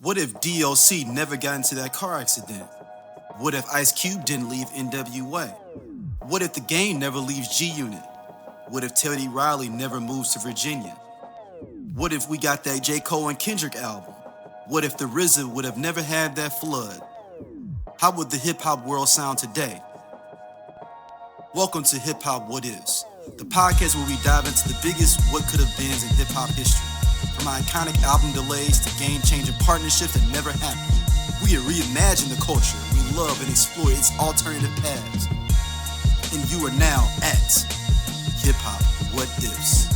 What if DOC never got into that car accident? What if Ice Cube didn't leave NWA? What if the game never leaves G-Unit? What if Teddy Riley never moves to Virginia? What if we got that J. Cole and Kendrick album? What if the RZA would have never had that flood? How would the hip-hop world sound today? Welcome to Hip Hop What Ifs, the podcast where we dive into the biggest what could have beens in hip-hop history. From iconic album delays to game-changing partnerships that never happened, we reimagine the culture we love and explore its alternative paths. And you are now at Hip Hop What Ifs.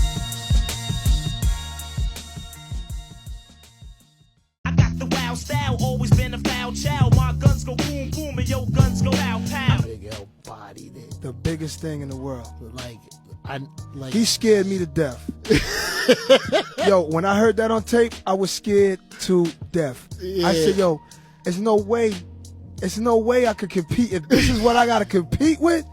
I got the wild style, always been a foul child. My guns go boom boom and your guns go pow pow. Big L bodied it. The biggest thing in the world. Like He scared me to death. Yo, when I heard that on tape, I was scared to death. Yeah. I said, yo, there's no way I could compete. If this is what I gotta compete with,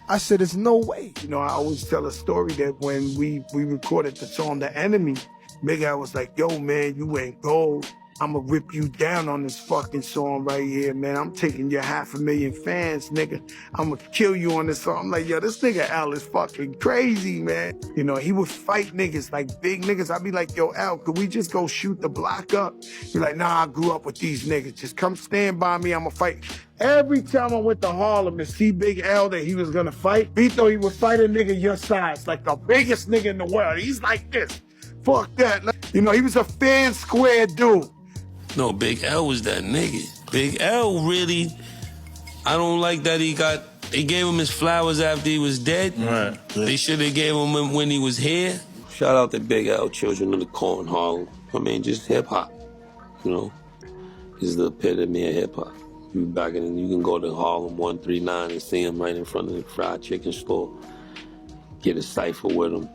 I said, there's no way. You know, I always tell a story that when we recorded the song The Enemy, Big Al was like, yo, man, you ain't gold. I'ma rip you down on this fucking song right here, man. I'm taking your 500,000 fans, nigga. I'ma kill you on this song. I'm like, yo, this nigga Al is fucking crazy, man. You know, he would fight niggas, like big niggas. I'd be like, yo, Al, could we just go shoot the block up? He's like, nah, I grew up with these niggas. Just come stand by me, I'ma fight. Every time I went to Harlem to see Big L that he was gonna fight, he thought he would fight a nigga your size, like the biggest nigga in the world. He's like this. Fuck that. You know, he was a fair and square dude. No, Big L was that nigga. Big L really, I don't like that they gave him his flowers after he was dead. Right. They should have gave him when he was here. Shout out to Big L, Children of the Corn Harlem. I mean, just hip hop, you know. He's the epitome of hip hop. You can go to Harlem 139 and see him right in front of the fried chicken store. Get a cipher with him.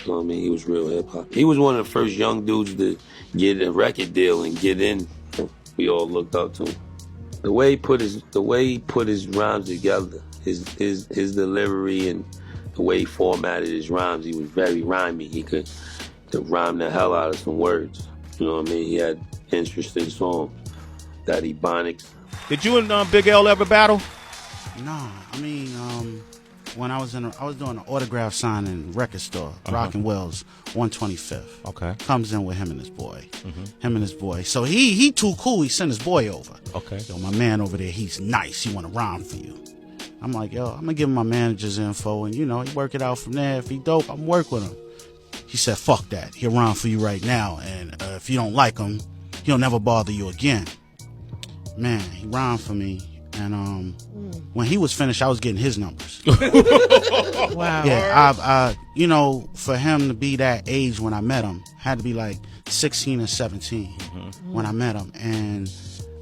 You know what I mean? He was real hip-hop. He was one of the first young dudes to get a record deal and get in. We all looked up to him. The way he put his rhymes together, his delivery and the way he formatted his rhymes, he was very rhymey. He could rhyme the hell out of some words. You know what I mean? He had interesting songs. That Ebonics. Did you and Big L ever battle? Nah, I mean, when I was doing an autograph signing record store, Rock and Wells, 125th. Okay. Comes in with him and his boy. So he too cool. He sent his boy over. Okay. Yo, my man over there, he's nice. He want to rhyme for you. I'm like, yo, I'm gonna give him my manager's info, and he work it out from there. If he dope, I'm work with him. He said, fuck that. He'll rhyme for you right now, and if you don't like him, he'll never bother you again. Man, he rhymed for me. And when he was finished, I was getting his numbers. wow. Yeah, I for him to be that age when I met him, had to be like 16 or 17 when I met him. And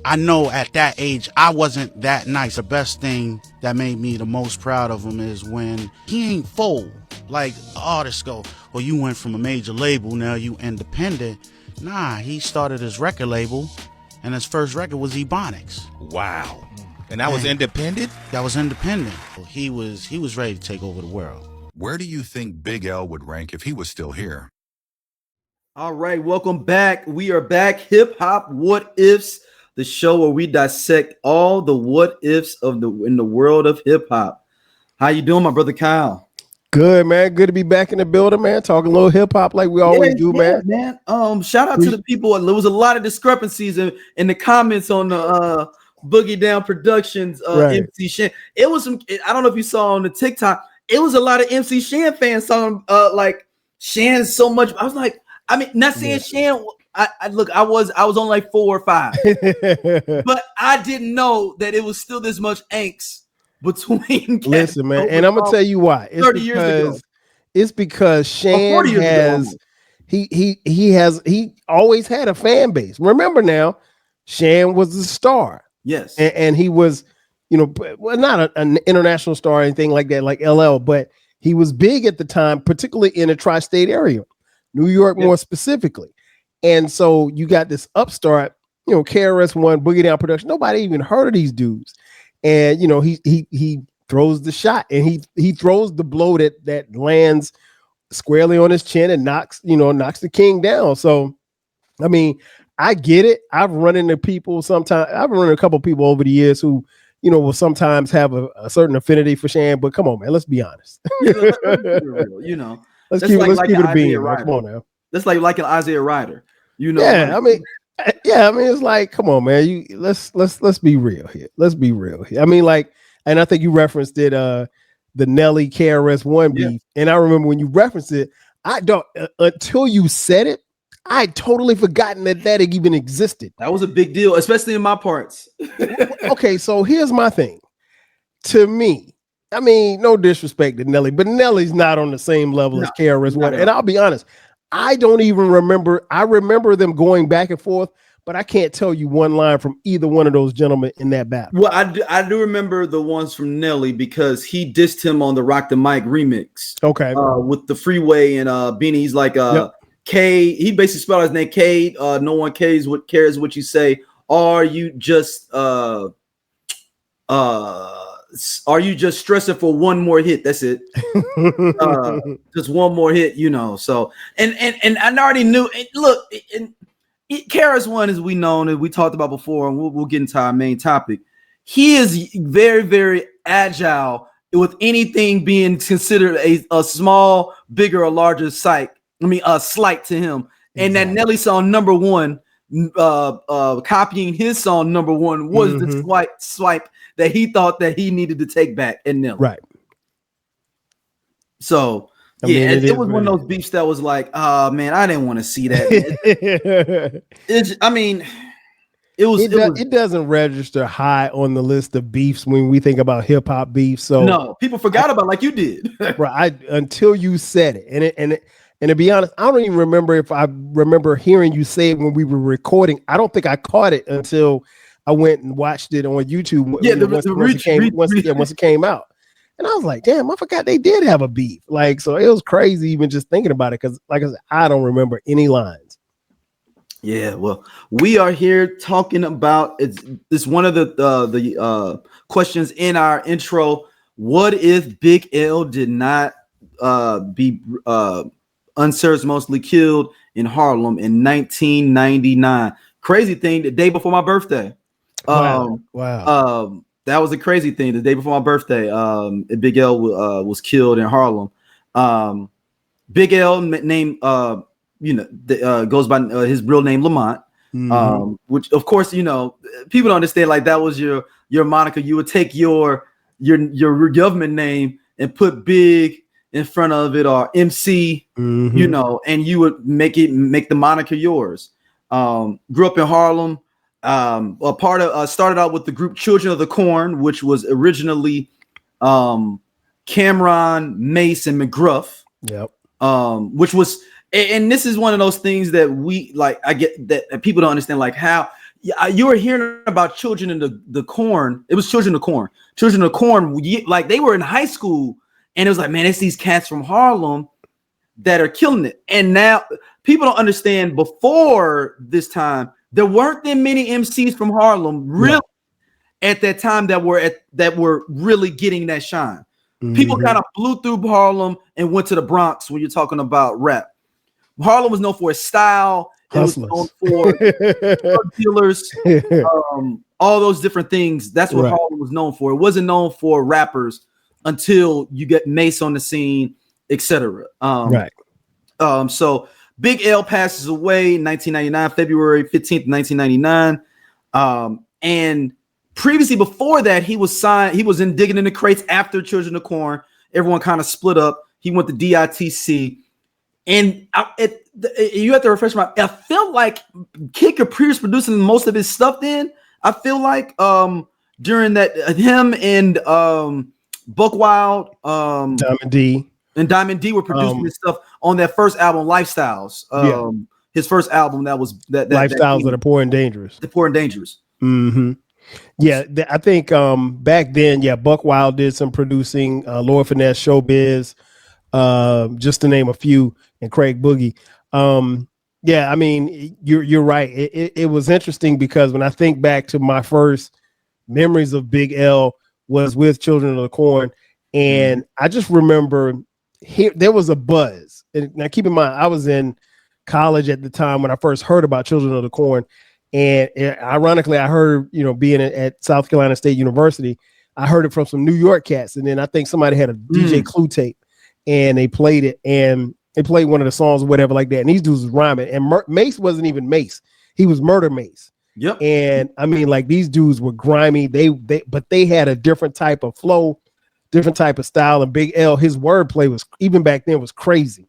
I know at that age, I wasn't that nice. The best thing that made me the most proud of him is when he ain't fold. Like artists go, well, you went from a major label, now you independent. Nah, he started his record label, and his first record was Ebonics. Wow. And that was independent? That was independent. He was ready to take over the world. Where do you think Big L would rank if he was still here? All right, welcome back. We are back. Hip Hop What Ifs, the show where we dissect all the what ifs in the world of hip hop. How you doing, my brother Kyle? Good, man. Good to be back in the building, man. Talking a little hip hop like we always do, man. Shout out to the people. There was a lot of discrepancies in the comments on the Boogie Down Productions MC Shan. It was some. I don't know if you saw on the TikTok. It was a lot of MC Shan fans saying like Shan so much. I was like, I mean, not saying Shan. I was on like 4 or 5, but I didn't know that it was still this much angst between. Listen, man, and I'm gonna tell you why. It's 30 years ago. It's because Shan has he always had a fan base. Remember now, Shan was the star. Yes, and he was, not an international star or anything like that, like LL, but he was big at the time, particularly in the tri-state area, New York more specifically. And so you got this upstart, KRS-One, Boogie Down Production. Nobody even heard of these dudes, and he throws the shot, and he throws the blow that lands squarely on his chin and knocks the king down. So, I mean, I get it. I've run into people sometimes. I've run into a couple of people over the years who, you know, will sometimes have a certain affinity for Shan. But come on, man, let's be honest. Yeah, let's keep it real, you know, let's keep it a bean. Man. Come on now. That's like an Isaiah Ryder. You know, yeah, I mean, it's like, come on, man. Let's be real here. Let's be real here. I mean, like, and I think you referenced it, the Nelly KRS-One beef. And I remember when you referenced it, I don't until you said it, I totally forgotten that even existed. That was a big deal, especially in my parts. Okay, so here's my thing. To me, I mean, no disrespect to Nelly, but Nelly's not on the same level as KRS-One. And I'll be honest, I don't even remember. I remember them going back and forth, but I can't tell you one line from either one of those gentlemen in that battle. Well, I do remember the ones from Nelly because he dissed him on the Rock the Mic remix. Okay. With the Freeway and Beanie. He's like K. He basically spelled his name K. No one cares what you say. Are you just stressing for one more hit? That's it. Just one more hit, you know. So and I already knew. Look, KRS-One, as we know and we talked about before, and we'll get into our main topic. He is very, very agile with anything being considered a small, bigger, or larger slight to him. And that Nelly song number one, copying his song number one, was the swipe that he thought that he needed to take back in Nelly. Right. So it was one of those beefs that was like, oh man, I didn't want to see that. It doesn't register high on the list of beefs when we think about hip hop beef. So no, people forgot about it like you did. Right. Until you said it. And to be honest, I don't even remember if I remember hearing you say it when we were recording. I don't think I caught it until I went and watched it on YouTube. Yeah, once it came out. And I was like, damn, I forgot they did have a beef. Like, so it was crazy even just thinking about it. Cause like I said, I don't remember any lines. Yeah, well, we are here talking about it's one of the questions in our intro. What if Big L did not be unceremoniously killed in Harlem in 1999? Crazy thing, the day before my birthday. Wow. That was a crazy thing. The day before my birthday, Big L was killed in Harlem. Big L name, goes by his real name Lamont, which of course people don't understand. Like that was your moniker. You would take your government name and put Big in front of it or MC, and you would make the moniker yours. Grew up in Harlem. Started out with the group Children of the Corn, which was originally Cameron, Mace, and McGruff. Yep. Which was, and this is one of those things that we like. I get that people don't understand, like how you were hearing about Children in the Corn. It was Children of the Corn. Children of the Corn, like they were in high school, and it was like, man, it's these cats from Harlem that are killing it. And now people don't understand. Before this time, there weren't that many MCs from Harlem really at that time that were really getting that shine. People kind of blew through Harlem and went to the Bronx when you're talking about rap. Harlem was known for its style. It was known for drug dealers, all those different things. That's what Harlem was known for. It wasn't known for rappers until you get Mace on the scene, etc. So Big L passes away in 1999, February 15th, 1999. And previously, before that, he was signed. He was in Digging in the Crates after Children of Corn. Everyone kind of split up. He went to DITC. And you have to refresh my. I feel like Kid Capri was producing most of his stuff then. I feel like during that, him and Buck Wild, Diamond D were producing his stuff on that first album, Lifestyles. His first album that Lifestyles that are Poor and Dangerous. The Poor and Dangerous. Yeah, I think back then, Buck Wild did some producing, Lord Finesse, Showbiz, just to name a few, and Craig Boogie. I mean, you're right. It was interesting because when I think back to my first memories of Big L was with Children of the Corn, and I just remember there was a buzz. And now keep in mind, I was in college at the time when I first heard about Children of the Corn. And ironically, I heard, being at South Carolina State University, I heard it from some New York cats. And then I think somebody had a DJ Clue tape and they played it, and they played one of the songs or whatever like that. And these dudes was rhyming, and Mace wasn't even Mace. He was Murder Mace. Yep. And I mean, like, these dudes were grimy. But they had a different type of flow, different type of style. And Big L, his wordplay was, even back then, was crazy.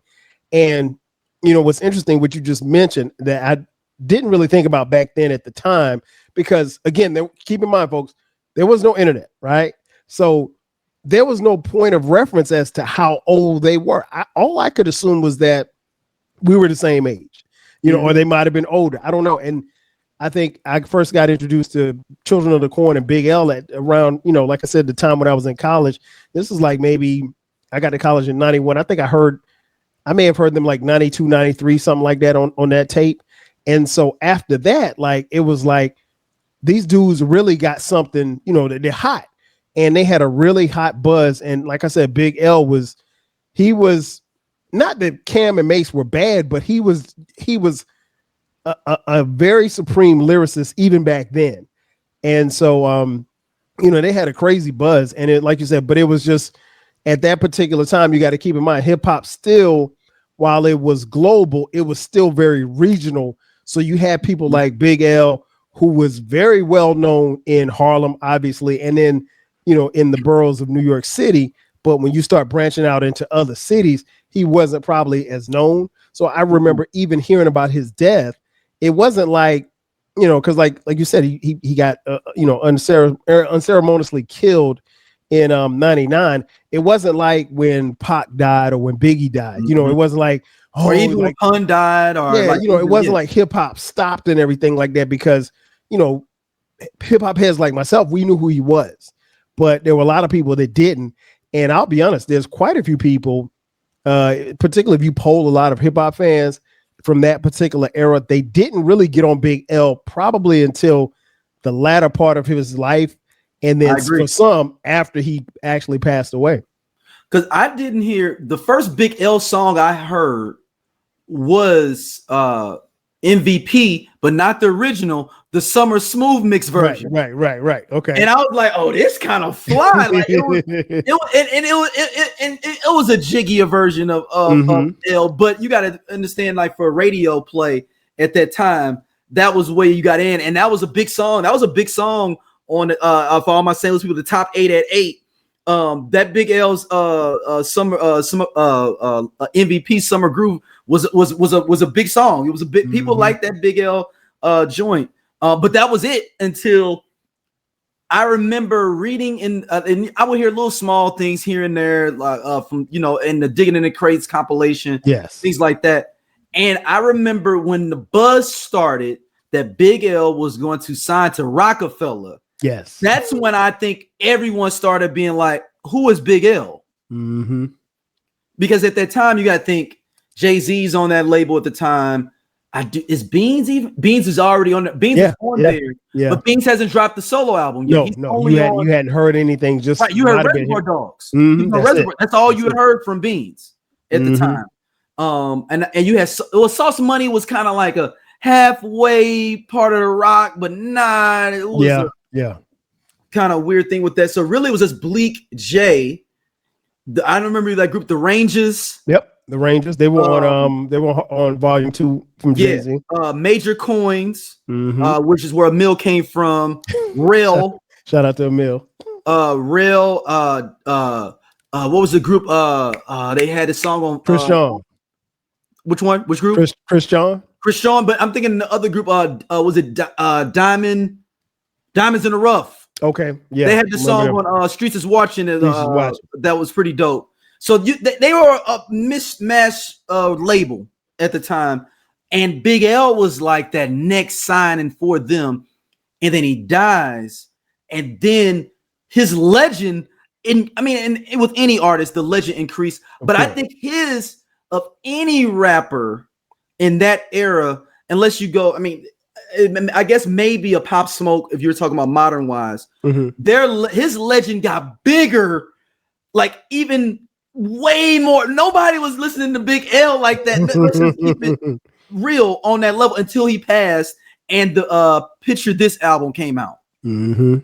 And, what's interesting, what you just mentioned, that I didn't really think about back then at the time, because again, keep in mind, folks, there was no internet, right? So there was no point of reference as to how old they were. All I could assume was that we were the same age, or they might have been older. I don't know. And I think I first got introduced to Children of the Corn and Big L at around, like I said, the time when I was in college. This is like, maybe I got to college in 91. I think I may have heard them like 92, 93, something like that on that tape. And so after that, like, it was like these dudes really got something, they're hot, and they had a really hot buzz. And like I said, Big L was not that Cam and Mace were bad, but he was a very supreme lyricist even back then. And so, they had a crazy buzz, and it, like you said, but it was just at that particular time, you got to keep in mind, hip hop still, while it was global, it was still very regional. So you had people like Big L, who was very well known in Harlem, obviously, and then, in the boroughs of New York City. But when you start branching out into other cities, he wasn't probably as known. So I remember even hearing about his death. It wasn't like, because like you said, he got unceremoniously killed in 99. It wasn't like when Pac died or when Biggie died. It wasn't like, or even when Pun died, or it wasn't like hip hop stopped and everything like that, because hip hop heads like myself, we knew who he was, but there were a lot of people that didn't. And I'll be honest, there's quite a few people, particularly if you poll a lot of hip hop fans from that particular era, they didn't really get on Big L probably until the latter part of his life. And then for some, after he actually passed away. Because I didn't hear the first Big L song I heard was MVP, but not the original, the Summer Smooth mix version. Right. Okay. And I was like, oh, this kind of fly. Like, it was a jiggier version of L, but you got to understand, like, for a radio play at that time, that was where you got in, and that was a big song. That was a big song on for all my St. Louis people, the top 8 at 8. That Big L's summer MVP Summer Groove was a big song. It was a big, people like that Big L joint. But that was it until I remember reading and I would hear little small things here and there, like from in the Digging in the Crates compilation, things like that. And I remember when the buzz started that Big L was going to sign to Roc-A-Fella. Yes, that's when I think everyone started being like, "Who is Big L?" Because at that time, you got to think Jay-Z's on that label at the time. Is Beans even? Beans is already on. Beans is on there, but Beans hasn't dropped the solo album yet. No, you hadn't heard anything. Just right, you heard Reservoir Dogs. That's all you had heard from Beans at the time. And you had Sauce Money was kind of like a halfway part of the rock, but not. It was kind of weird thing with that. So really, it was just Bleak J. I remember that group, the Rangers. Yep, the Rangers. They were on Volume 2 from Jay-Z. Major Coins, which is where Emil came from. Real. Shout out to Emil. Real. What was the group? They had a song on Chris John. Which one? Which group? Chris John. Chris John, but I'm thinking the other group. Was it Diamonds in the Rough? Okay, yeah. They had the song on Streets is Watching. That was pretty dope. So they were a mismatch label at the time, and Big L was like that next signing for them, and then he dies, and then his legend. And with any artist, the legend increased. But I think his of any rapper in that era, unless you go, I guess maybe a Pop Smoke if you're talking about modern wise. His legend got bigger, like even way more. Nobody was listening to Big L like that. real on that level until he passed and the Picture This album came out. Mm-hmm.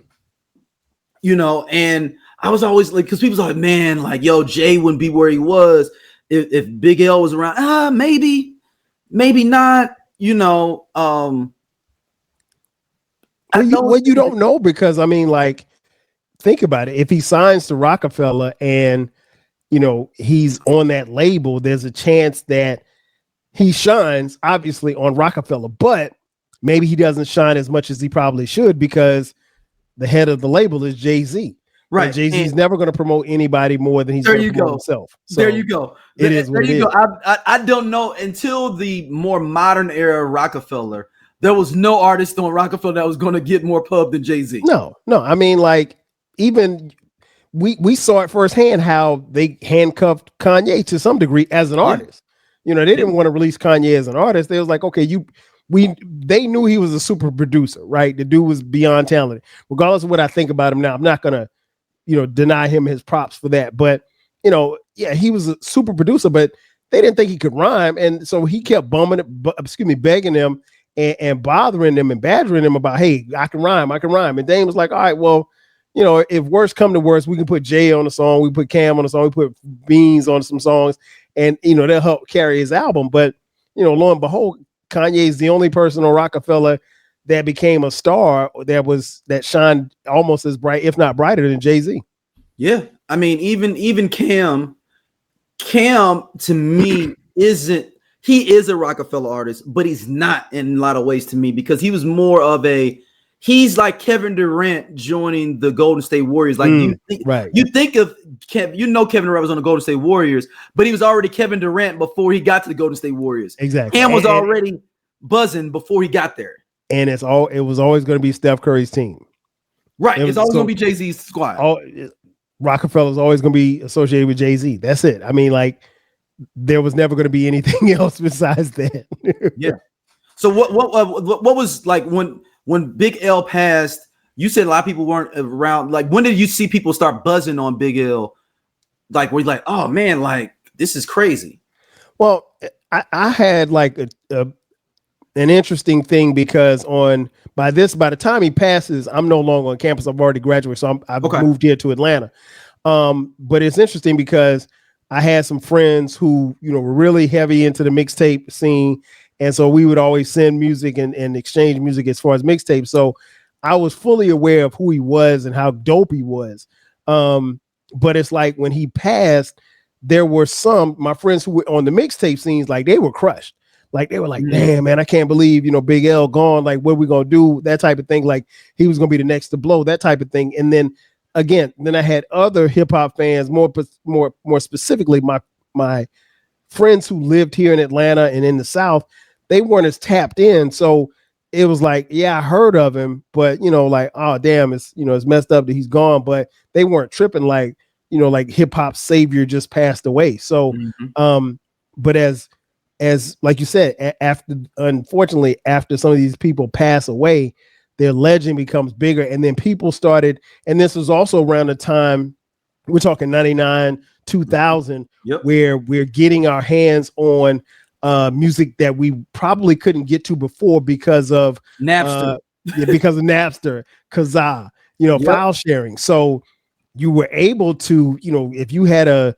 You know, and I was always like, because people's like, man, like, yo, Jay wouldn't be where he was if Big L was around. Maybe not. You know, you don't know, because I mean, like, think about it. If he signs to Roc-A-Fella and, you know, he's on that label, there's a chance that he shines obviously on Roc-A-Fella, but maybe he doesn't shine as much as he probably should because the head of the label is Jay-Z. Right. And Jay-Z's never going to promote anybody more than he's going to promote himself. So there you go. It is what it is. I don't know, until the more modern era Roc-A-Fella, there was no artist on Roc-A-Fella that was going to get more pub than Jay-Z. No. I mean, like, even we saw it firsthand how they handcuffed Kanye to some degree as an artist. You know, they didn't want to release Kanye as an artist. They was like, okay, they knew he was a super producer, right? The dude was beyond talented. Regardless of what I think about him now, I'm not gonna, you know, deny him his props for that. But, you know, yeah, he was a super producer, but they didn't think he could rhyme, and so he kept begging them and bothering them and badgering them about, hey, I can rhyme. And Dame was like, all right, well, you know, if worse come to worse, we can put Jay on the song, we put Cam on the song, we put Beans on some songs, and, you know, they'll help carry his album. But, you know, lo and behold, Kanye is the only person on Roc-A-Fella that became a star that shined almost as bright, if not brighter, than Jay-Z. Yeah, I mean, even Cam to me he is a Roc-A-Fella artist, but he's not in a lot of ways to me, because he was more of he's like Kevin Durant joining the Golden State Warriors. Like you think of Kevin Durant was on the Golden State Warriors, but he was already Kevin Durant before he got to the Golden State Warriors. Exactly. Cam was already buzzing before he got there. And it was always going to be Steph Curry's team. Right. It's always going to be Jay-Z's squad. Roc-A-Fella is always going to be associated with Jay-Z. That's it. I mean, like, there was never going to be anything else besides that. Yeah. So what was, like, when Big L passed, you said a lot of people weren't around. Like, when did you see people start buzzing on Big L? Like, were you like, oh man, like, this is crazy? Well, I had like an interesting thing, because by the time he passes, I'm no longer on campus. I've already graduated, so I've moved here to Atlanta. But it's interesting because I had some friends who, you know, were really heavy into the mixtape scene. And so we would always send music and exchange music as far as mixtapes. So I was fully aware of who he was and how dope he was. But it's like when he passed, there were my friends who were on the mixtape scenes, like, they were crushed. Like, they were like, damn, man, I can't believe, you know, Big L gone. Like, what are we going to do? That type of thing. Like, he was going to be the next to blow, that type of thing. And then I had other hip hop fans, more specifically, my friends who lived here in Atlanta and in the South. They weren't as tapped in. So it was like, yeah, I heard of him, but, you know, like, oh, damn, it's messed up that he's gone. But they weren't tripping like, you know, like hip hop savior just passed away. So, but as like you said, unfortunately, after some of these people pass away, their legend becomes bigger. And then people started, and this was also around the time, we're talking 99, 2000, where we're getting our hands on music that we probably couldn't get to before because of Napster, Kazaa, you know, file sharing. So you were able to, you know, if you had a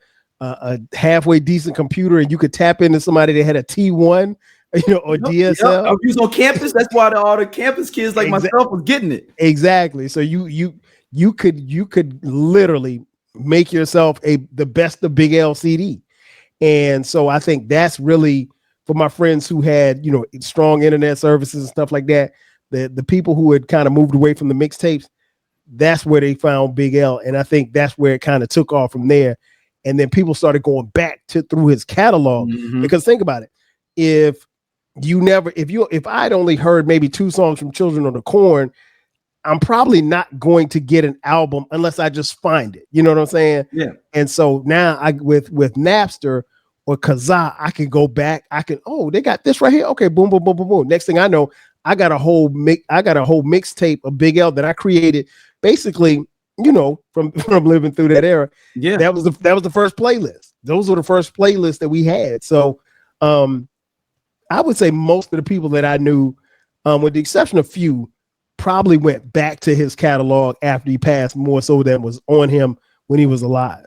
halfway decent computer and you could tap into somebody that had a T1, you know, or DSL. I was on campus. That's why all the campus kids like myself was getting it. Exactly. So you could literally make yourself the best of Big L CD. And so I think that's really, for my friends who had, you know, strong internet services and stuff like that, the people who had kind of moved away from the mixtapes, that's where they found Big L. And I think that's where it kind of took off from there. And then people started going back through his catalog, because think about it. If I'd only heard maybe 2 songs from Children of the Corn, I'm probably not going to get an album unless I just find it. You know what I'm saying? Yeah. And so now with Napster or Kazaa, I can go back. They got this right here. Okay, boom, boom, boom, boom, boom. Next thing I know, I got a whole mixtape of Big L that I created basically, you know, from living through that era. Yeah. That was the first playlist. Those were the first playlists that we had. So I would say most of the people that I knew, with the exception of few, probably went back to his catalog after he passed more so than was on him when he was alive.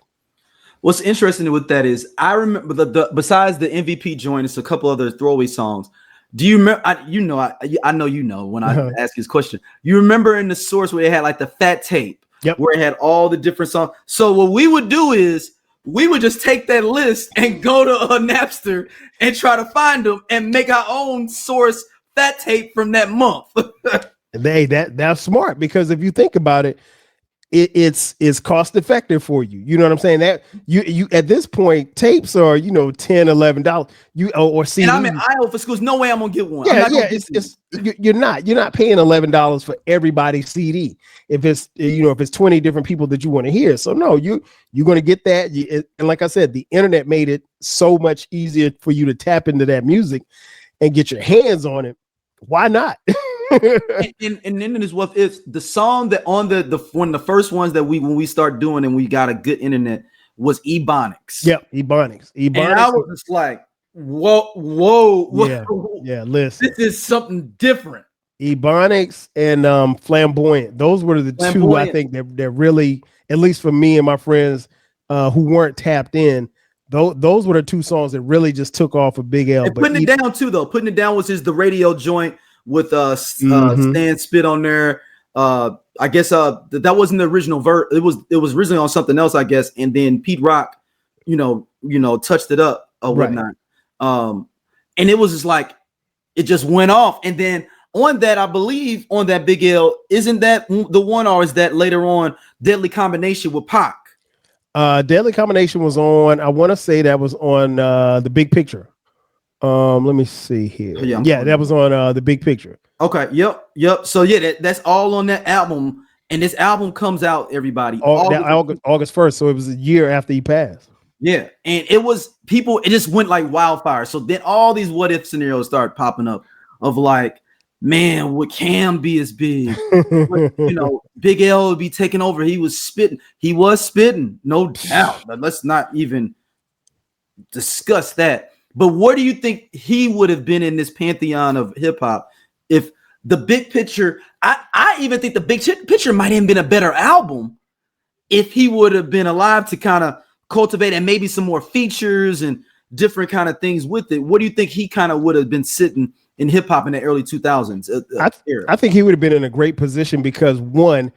What's interesting with that is I remember the besides the MVP joint, it's a couple other throwaway songs. Do you remember? I know you know when I ask this question. You remember in the source where they had like the fat tape, where it had all the different songs. So what we would do is we would just take that list and go to a Napster and try to find them and make our own source fat tape from that month. That's smart, because if you think about it, it's cost effective for you. You know what I'm saying? That you at this point, tapes are, $10, $11. Or CDs. And I'm in Iowa for schools. No way I'm gonna get one. Yeah. You're not paying $11 for everybody's CD. If it's 20 different people that you want to hear. So no, you're gonna get that. And like I said, the internet made it so much easier for you to tap into that music and get your hands on it. Why not? and then is what if the song that on the one of the first ones that when we start doing and we got a good internet was Ebonics. Yep, Ebonics. And I was just like, whoa. Yeah, listen. This is something different. Ebonics and Flamboyant. Those were the two I think that really, at least for me and my friends who weren't tapped in, those were the two songs that really just took off a Big L. And Putting It Down too, though. Putting It Down was the radio joint with Stan Spit on there. I guess that wasn't the original verse. It was originally on something else, I guess. And then Pete Rock, touched it up or whatnot. And it was just like it just went off. And then on that, I believe on that Big L, isn't that the one, or is that later on Deadly Combination with Pac? Deadly Combination was on. I want to say that was on The Big Picture. Let me see here. Yeah, that was on The Big Picture. Okay. Yep. So yeah, that's all on that album, and this album comes out, everybody, August 1st. So it was a year after he passed. Yeah, and it just went like wildfire. So then all these what if scenarios start popping up of like, man, would Cam be as big? Big L would be taking over. He was spitting, no doubt. But let's not even discuss that. But where do you think he would have been in this pantheon of hip hop if the Big Picture? I even think the Big Picture might have been a better album if he would have been alive to kind of cultivate and maybe some more features and different kind of things with it. What do you think he kind of would have been sitting in hip hop in the early 2000s? I think he would have been in a great position because one,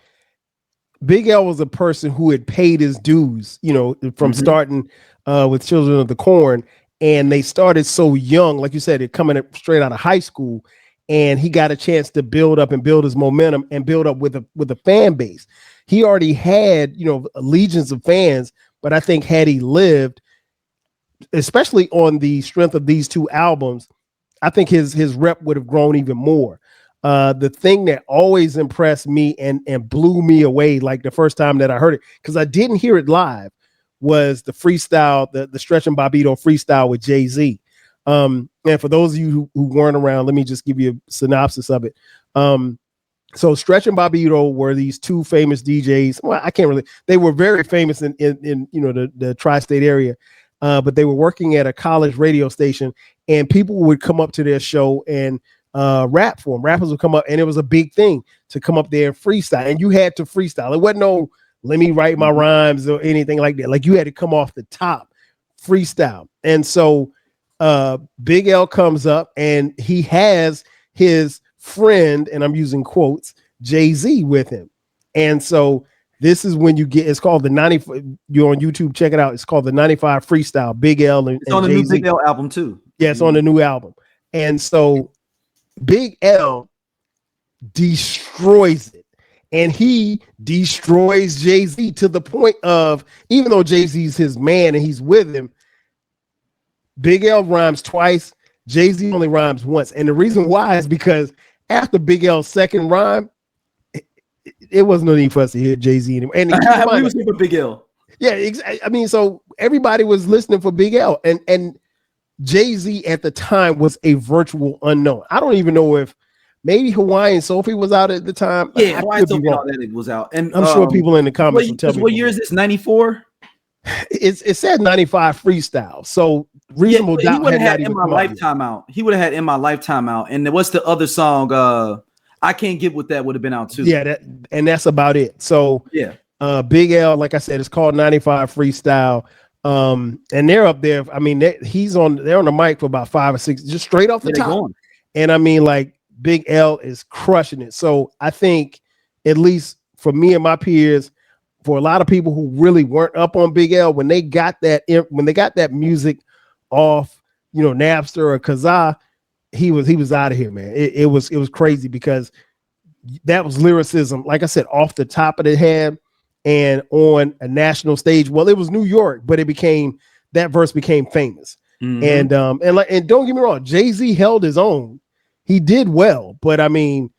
Big L was a person who had paid his dues, from starting with Children of the Corn. And they started so young, like you said, they're coming up straight out of high school, and he got a chance to build up and build his momentum and build up with a fan base. He already had, legions of fans, but I think had he lived, especially on the strength of these two albums, I think his rep would have grown even more. The thing that always impressed me and blew me away, like the first time that I heard it, because I didn't hear it live, was the freestyle, the Stretch and Bobbito freestyle with Jay-Z. And for those of you who weren't around, let me just give you a synopsis of it. So Stretch and Bobbito were these two famous DJs. Well, they were very famous in the tri-state area, but they were working at a college radio station, and people would come up to their show and rap for them. Rappers would come up, and it was a big thing to come up there and freestyle, and you had to freestyle. It wasn't no, let me write my rhymes or anything like that. Like, you had to come off the top, freestyle. And so Big L comes up, and he has his friend, and I'm using quotes, Jay-Z with him. And so this is when it's called the 95. You're on YouTube, check it out. It's called the 95 Freestyle, Big L and on the Jay-Z. new Big L album too. Yeah, it's on the new album. And so Big L destroys it. And he destroys Jay-Z to the point of, even though Jay-Z's his man and he's with him, Big L rhymes twice, Jay-Z only rhymes once. And the reason why is because after Big L's second rhyme, it wasn't no need for us to hear Jay-Z anymore. And we was here for Big L. Yeah, I mean, so everybody was listening for Big L. And Jay-Z at the time was a virtual unknown. I don't even know if maybe Hawaiian Sophie was out at the time. Yeah, Hawaiian Sophie was out. And I'm sure people in the comments will tell me. What year is this? 94? It said 95 freestyle. So Reasonable he Doubt would had have not had In even My come out yet. Lifetime out. He would have had In My Lifetime out. And then what's the other song? I Can't Get With That would have been out too. Yeah, that's about it. So yeah, Big L, like I said, it's called 95 Freestyle. And they're up there. I mean, they're on the mic for about 5 or 6, just straight off the top. going. And I mean, like, Big L is crushing it. So I think, at least for me and my peers, for a lot of people who really weren't up on Big L, when they got that music off, Napster or Kazaa, he was out of here, man. It was crazy because that was lyricism, like I said, off the top of the head and on a national stage. Well, it was New York, but that verse became famous. Mm-hmm. And don't get me wrong, Jay-Z held his own. He did well, but I mean,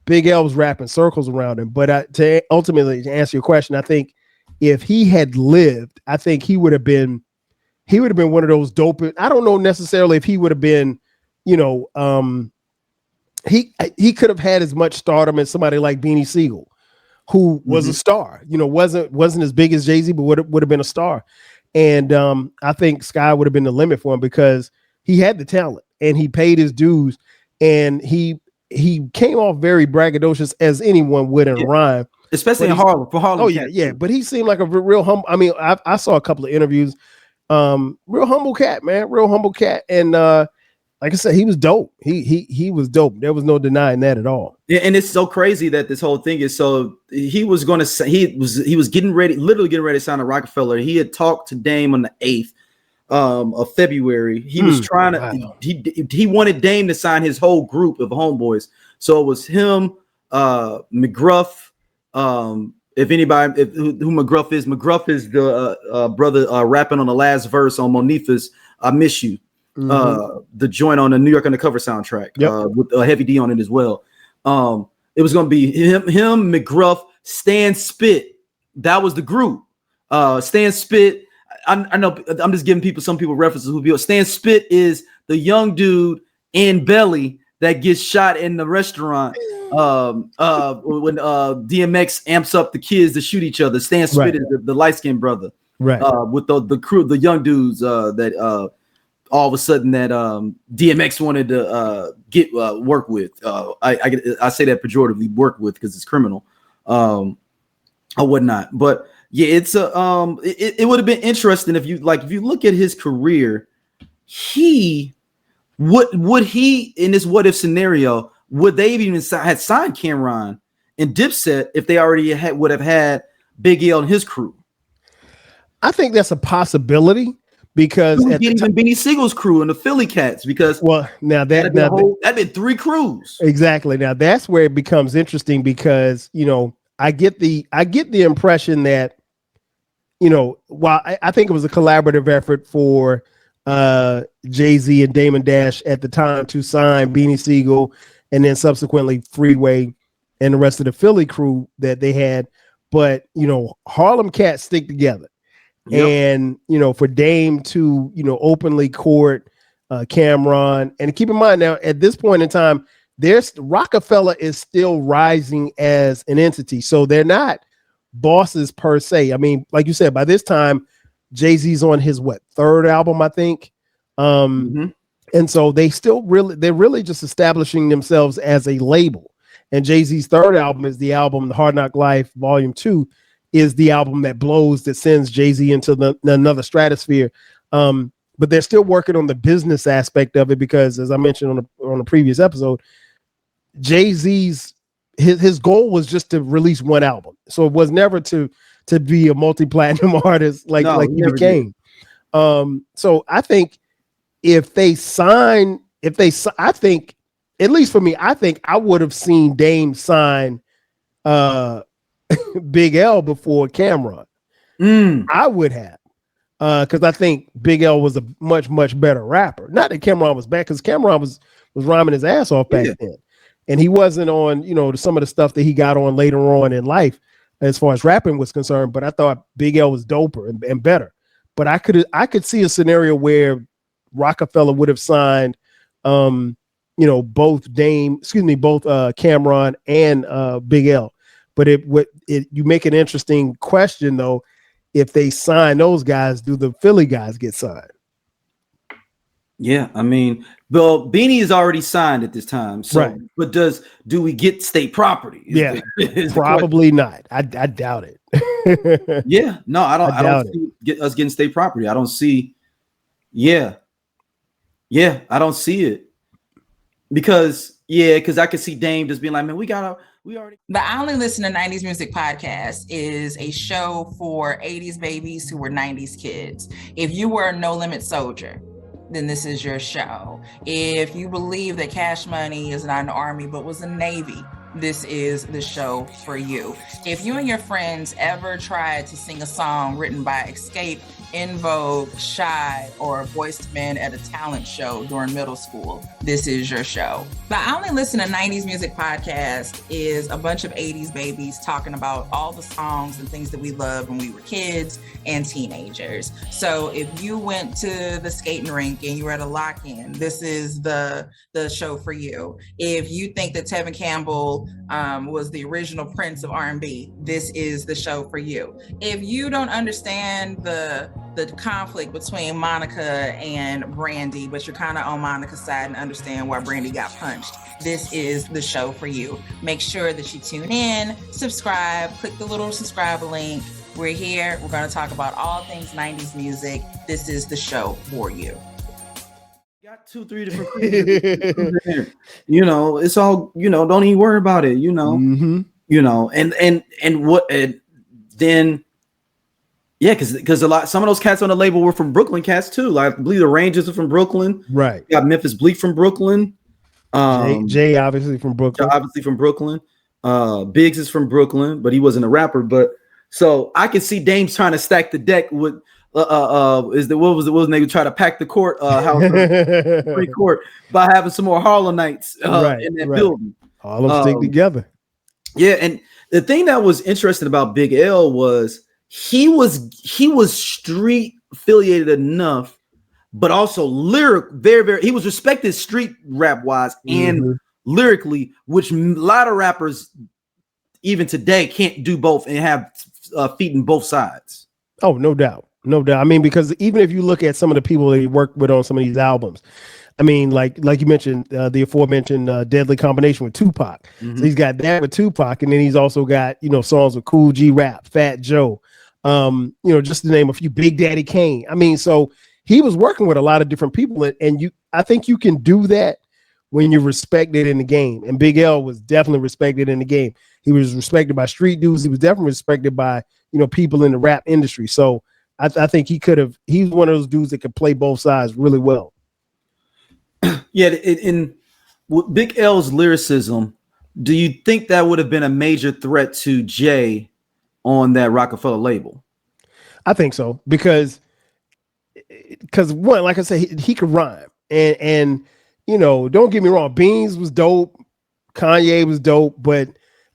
Big L was wrapping circles around him. But to answer your question, I think if he had lived, I think he would have been one of those dope. I don't know necessarily if he would have been, he could have had as much stardom as somebody like Beanie Sigel, who was a star. Wasn't as big as Jay-Z, but would have been a star. And I think Sky would have been the limit for him because he had the talent and he paid his dues, and he came off very braggadocious, as anyone would in a rhyme, especially in Harlem. For Harlem, oh yeah. But he seemed like a real humble. I mean, I saw a couple of interviews. Real humble cat, man. Real humble cat, and like I said, he was dope. He was dope. There was no denying that at all. Yeah, and it's so crazy that this whole thing is so. He was going to. He was getting ready, literally getting ready to sign a Roc-A-Fella. He had talked to Dame on the 8th of February. He was trying to. He wanted Dame to sign his whole group of homeboys. So it was him, McGruff. If anybody, who McGruff is the brother rapping on the last verse on Monifa's "I Miss You." The joint on the New York Undercover soundtrack, with a Heavy D on it as well. It was going to be him, McGruff, Stan Spit. That was the group. Stan Spit. I know I'm just giving some people references who be. Stan Spit is the young dude in Belly that gets shot in the restaurant when DMX amps up the kids to shoot each other. Stan Spit is the light-skinned brother, right? With the crew, the young dudes that all of a sudden that DMX wanted to get work with. I say that pejoratively, work with, because it's criminal or whatnot. But yeah, it's it would have been interesting if you look at his career. He would he in this what if scenario, would they have even had signed Cameron and Dipset if they already would have had Big L and his crew? I think that's a possibility. Because even Beanie Sigel's crew and the Philly Cats, because that'd been 3 crews. Exactly. Now that's where it becomes interesting, because I get the impression that while I think it was a collaborative effort for Jay-Z and Damon Dash at the time to sign Beanie Sigel, and then subsequently Freeway and the rest of the Philly crew that they had, but Harlem Cats stick together. Yep. And for Dame to openly court Cameron, and keep in mind now at this point in time, Roc-A-Fella is still rising as an entity, so they're not bosses per se. I mean, like you said, by this time Jay-Z's on his 3rd album, I think, and so they're really just establishing themselves as a label. And Jay-Z's 3rd album is the album The Hard Knock Life Volume 2. Is the album that blows, that sends Jay-Z into another stratosphere. But they're still working on the business aspect of it, because, as I mentioned on a previous episode, Jay-Z's his goal was just to release one album. So it was never to be a multi-platinum artist like he became. So I think I think, at least for me, I think I would have seen Dame sign Big L before Cameron. I would have, because I think Big L was a much better rapper. Not that Cameron was bad, because Cameron was rhyming his ass off back then, and he wasn't on some of the stuff that he got on later on in life as far as rapping was concerned. But I thought Big L was doper and better. But I could see a scenario where Roc-A-Fella would have signed both Cameron and Big L. But you make an interesting question though. If they sign those guys, do the Philly guys get signed? Yeah, I mean, well, Beanie is already signed at this time. So, Right. but do we get state property? Is the Probably not. I doubt it. Yeah, no, I I doubt don't see us getting state property. I don't see. Yeah, I don't see it because I could see Dame just being like, man, we already. The I Only Listen to 90s Music podcast is a show for 80s babies who were 90s kids. If you were a No Limit soldier, then this is your show. If you believe that Cash Money is not an army but was a Navy, this is the show for you. If you and your friends ever tried to sing a song written by Escape, In Vogue, Shy, or Boyz II Men at a talent show during middle school, this is your show. The I Only Listen to 90s Music podcast is a bunch of 80s babies talking about all the songs and things that we loved when we were kids and teenagers. So if you went to the skating rink and you were at a lock-in, this is the show for you. If you think that Tevin Campbell was the original Prince of R&B, this is the show for you. If you don't understand the conflict between Monica and Brandy, but you're kind of on Monica's side and understand why Brandy got punched, this is the show for you. Make sure that you tune in, subscribe, click the little subscribe link. We're here. We're going to talk about all things 90s music. This is the show for you. Got 2-3 different you know, it's all, you know, don't even worry about it, you know. Mm-hmm. You know, and then yeah, because some of those cats on the label were from Brooklyn cats too. Like I believe the Rangers are from Brooklyn. Right. You got Memphis Bleak from Brooklyn. Jay obviously from Brooklyn. Biggs is from Brooklyn, but he wasn't a rapper. But so I could see Dame's trying to stack the deck with what was the name? Try to pack the court court by having some more Harlem Nights in that building. All of them stick together. Yeah, and the thing that was interesting about Big L was he was street affiliated enough, but also very he was respected street rap wise and lyrically, which a lot of rappers even today can't do both and have feet in both sides. Oh, no doubt. I mean, because even if you look at some of the people that he worked with on some of these albums, I mean, like you mentioned, the aforementioned Deadly Combination with Tupac. Mm-hmm. So he's got that with Tupac, and then he's also got, you know, songs with Cool G Rap, Fat Joe, you know, just to name a few, Big Daddy Kane. I mean, so he was working with a lot of different people, and I think you can do that when you're respected in the game. And Big L was definitely respected in the game. He was respected by street dudes. He was definitely respected by, you know, people in the rap industry. So I think he's one of those dudes that could play both sides really well. Yeah, in Big L's lyricism, do you think that would have been a major threat to Jay on that Roc-A-Fella label? I think so, because one, like I said, he could rhyme, and you know, don't get me wrong, Beans was dope, Kanye was dope, but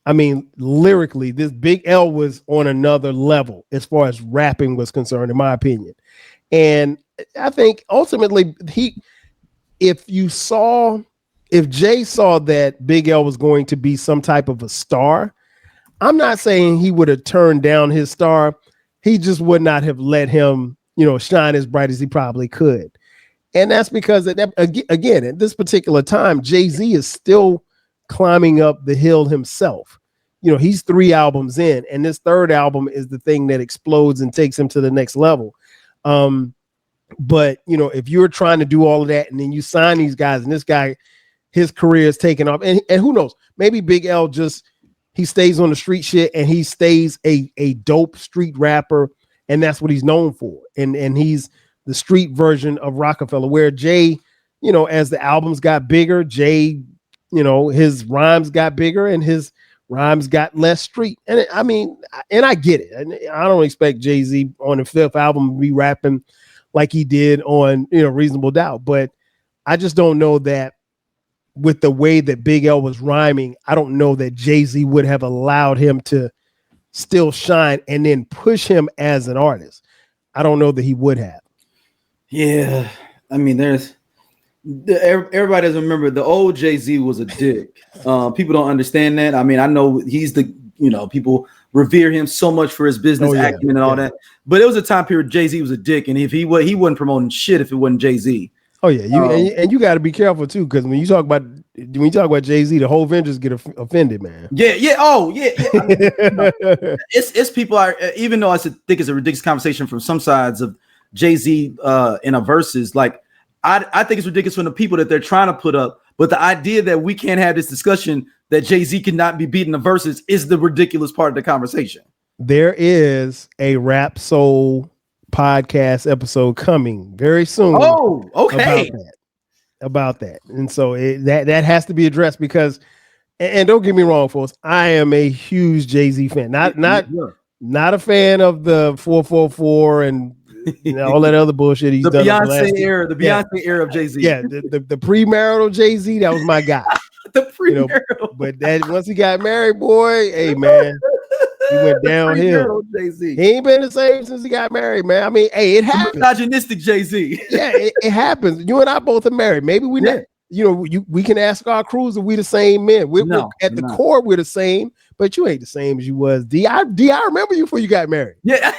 I mean, lyrically, this Big L was on another level as far as rapping was concerned, in my opinion. And I think ultimately if Jay saw that Big L was going to be some type of a star, I'm not saying he would have turned down his star. He just would not have let him, you know, shine as bright as he probably could. And that's because again, at this particular time, Jay-Z is still climbing up the hill himself. You know, he's 3 albums in, and this 3rd album is the thing that explodes and takes him to the next level. But you know, if you're trying to do all of that and then you sign these guys, and this guy, his career is taking off, and who knows, maybe Big L he stays on the street shit and he stays a dope street rapper, and that's what he's known for. And he's the street version of Roc-A-Fella, where Jay, you know, as the albums got bigger, Jay, you know, his rhymes got bigger and his rhymes got less street. And I mean, and I get it. And I don't expect Jay-Z on the 5th album to be rapping like he did on, you know, Reasonable Doubt. But I just don't know that with the way that Big L was rhyming, I don't know that Jay-Z would have allowed him to still shine and then push him as an artist. I don't know that he would have. Yeah. I mean, everybody doesn't remember the old Jay-Z was a dick. People don't understand that. I mean, I know he's people revere him so much for his business acumen and all that. But it was a time period Jay-Z was a dick, and if he wasn't promoting shit if it wasn't Jay-Z. Oh yeah, you got to be careful too, because when you talk about Jay-Z, the whole vendors get offended, man. Yeah. Oh yeah. I mean, it's people are, even though I think it's a ridiculous conversation from some sides of Jay-Z in a verses. Like I think it's ridiculous from the people that they're trying to put up, but the idea that we can't have this discussion that Jay-Z cannot be beating the verses is the ridiculous part of the conversation. There is a Rap Soul podcast episode coming very soon. Oh, okay. About that. And so that has to be addressed because, and don't get me wrong, folks, I am a huge Jay-Z fan. Not a fan of the 444 and all that other bullshit he's done. The Beyonce era of Jay-Z. Yeah, the premarital Jay-Z, that was my guy. The premarital. But that once he got married, boy, hey man. He went downhill. Jay-Z. He ain't been the same since he got married, man. I mean, hey, it happens. Misogynistic Jay-Z. Yeah, it happens. You and I both are married. Maybe we not. We can ask our crews if we the same men. We're at the core, we're the same, but you ain't the same as you was. D, I remember you before you got married. Yeah.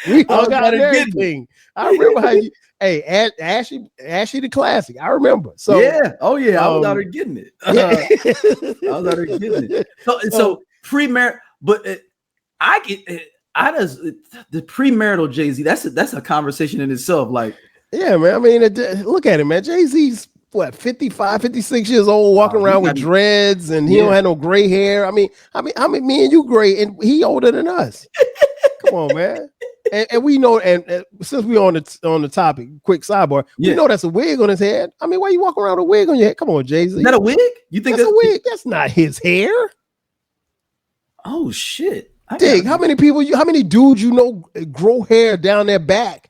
We all got a good thing. I remember how you. Hey, Ashley the classic. I remember. So yeah, I was out there getting it. I was out there getting it. So premarital, but the premarital Jay-Z. That's a conversation in itself. Like, yeah, man. I mean, look at him, man. Jay-Z's what 55, 56 years old, walking around with dreads, and he don't have no gray hair. I mean, me and you gray, and he older than us. Come on, man. And we know, and since we on the topic, quick sidebar, we know that's a wig on his head. I mean, why you walk around with a wig on your head? Come on, Jay-Z. Is that a wig? You think that's a wig? That's not his hair. Oh shit! Dig, how many dudes you know grow hair down their back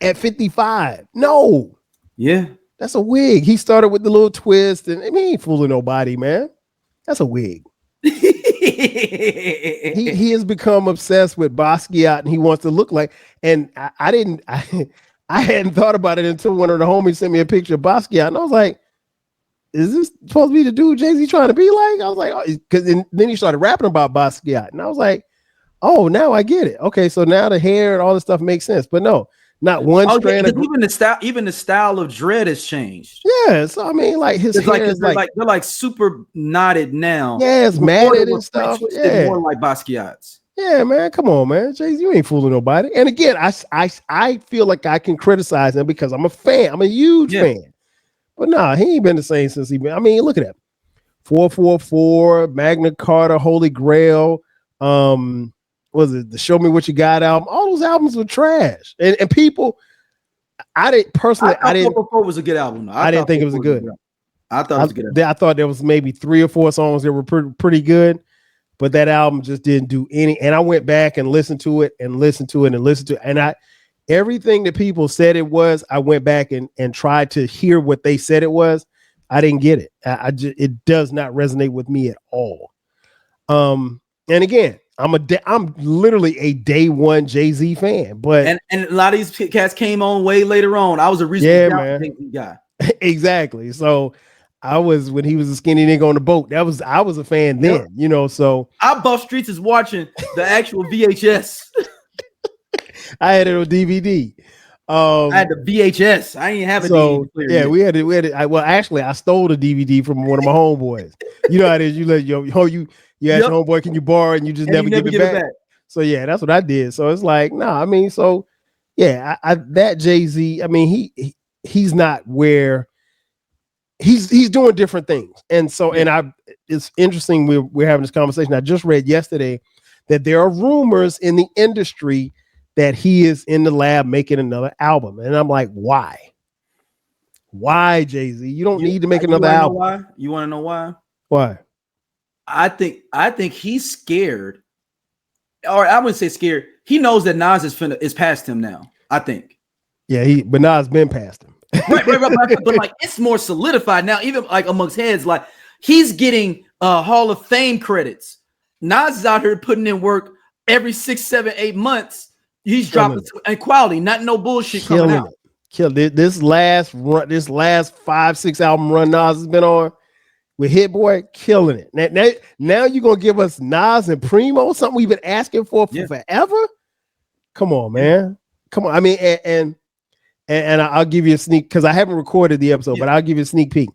at 55? No. Yeah, that's a wig. He started with the little twist, and I mean, he ain't fooling nobody, man. That's a wig. he has become obsessed with Basquiat, and he wants to look like. And I hadn't thought about it until one of the homies sent me a picture of Basquiat, and I was like, "Is this supposed to be the dude Jay-Z trying to be like?" I was like, "Because then he started rapping about Basquiat, and I was like, oh, now I get it. Okay, so now the hair and all this stuff makes sense, but no." Not one strand. Even the style of dread has changed. Yeah, so I mean, like his hair is they're like super knotted now. Yeah, it's matted and stuff. Yeah, more like Basquiat's. Yeah, man, come on, man, Jay-Z, you ain't fooling nobody. And again, I feel like I can criticize him because I'm a fan. I'm a huge fan. But nah, he ain't been the same since he been. I mean, look at that. 444, Magna Carta, Holy Grail. Was it the Show Me What You Got album? All those albums were trash, and people. I didn't 444 was a good album. I didn't think it was a good. I thought it was a good album. I thought there was maybe 3 or 4 songs that were pretty good, but that album just didn't do any. And I went back and listened to it, and everything that people said it was, I went back and tried to hear what they said it was. I didn't get it. It does not resonate with me at all. And again, I'm literally a day one Jay-Z fan, but and a lot of these cats came on way later on. I was a reasonable Jay-Z guy. Exactly. So I was, when he was a skinny nigga on the boat. I was a fan then, you know. So I Buff Streets is watching the actual VHS. I had it on DVD. I had the VHS. I ain't have a DVD player. Yeah, we had it. Well, actually, I stole the DVD from one of my homeboys. You know how it is. You let you ask your homeboy, can you borrow it, and you just never give it back. So yeah, that's what I did. So it's like, I mean, so yeah, that Jay-Z, I mean, he's not where he's doing different things. And so, it's interesting we're having this conversation. I just read yesterday that there are rumors in the industry that he is in the lab making another album. And I'm like, why? Why, Jay-Z? You don't need to make another album. Why? You want to know why? Why? I think he's scared. Or I wouldn't say scared. He knows that Nas is past him now, I think. Yeah, but Nas been past him. right. But like, it's more solidified now, even like amongst heads. Like, he's getting Hall of Fame credits. Nas is out here putting in work every 6, 7, 8 months. He's dropping quality, not no bullshit coming out. This last 5-6 album run Nas has been on with Hit Boy, killing it. Now you're gonna give us Nas and Primo, something we've been asking for forever. Come on, man. Come on. I mean, and and I'll give you a sneak because I haven't recorded the episode, but I'll give you a sneak peek.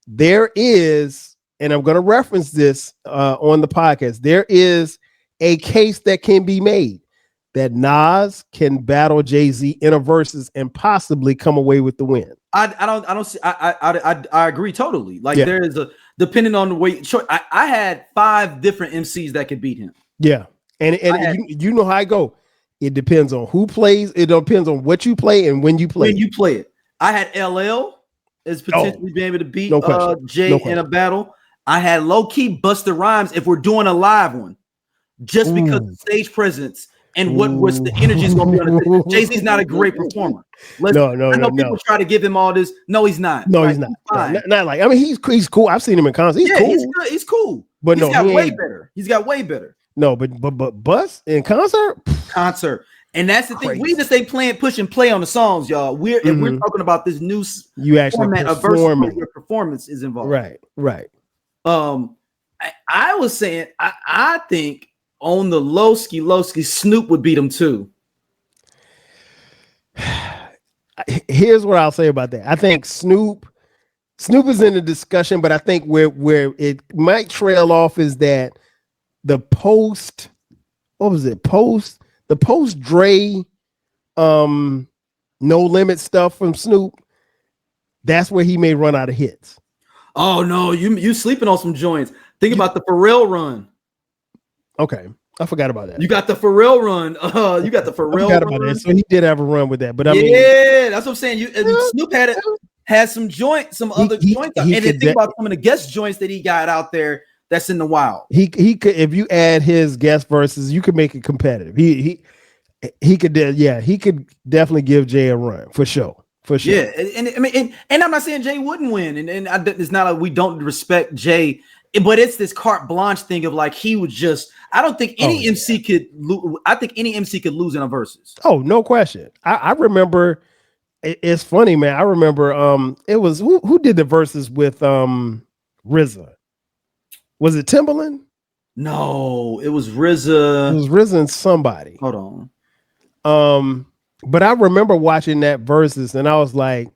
There is, and I'm going to reference this on the podcast. There is a case that can be made that Nas can battle Jay-Z in a versus and possibly come away with the win. I agree totally. Like there is a depending on the way. I had 5 different MCs that could beat him. Yeah, and you know how I go. It depends on who plays. It depends on what you play and when you play. It. I had LL as potentially being able to beat Jay in a battle. I had low key Busta Rhymes if we're doing a live one, just because of stage presence and what's the energy is going to be on the stage. Jay-Z's not a great performer. I know people try to give him all this. No, he's not. No, he's not. Not like. I mean, he's cool. I've seen him in concert. He's cool. He's cool. But he's got way better. He's got way better. No, but Bus in concert, and that's the thing. We just ain't playing push and play on the songs, y'all. We're talking about this new format of verse where performance is involved. Right. I was saying I think on the lowski Snoop would beat him too. Here's what I'll say about that. I think Snoop is in the discussion, but I think where it might trail off is that the post Dre No Limit stuff from Snoop, that's where he may run out of hits. Oh no, you sleeping on some joints. Think about the Pharrell run. Okay, I forgot about that. You got the Pharrell run. You got the Pharrell run. About that. So he did have a run with that, but I mean, that's what I'm saying. Snoop had some other joints, and then think about some of the guest joints that he got out there. That's in the wild. He could, if you add his guest verses, you could make it competitive. He could definitely give Jay a run for sure. Yeah, and I'm not saying Jay wouldn't win, and it's not like we don't respect Jay, but it's this carte blanche thing of like he would just. I don't think any MC could. I think any MC could lose in a versus. Oh, no question. I remember. It's funny, man. I remember. It was who did the verses with RZA. Was it Timbaland? No, it was RZA. It was RZA and somebody. Hold on. But I remember watching that versus, and I was like,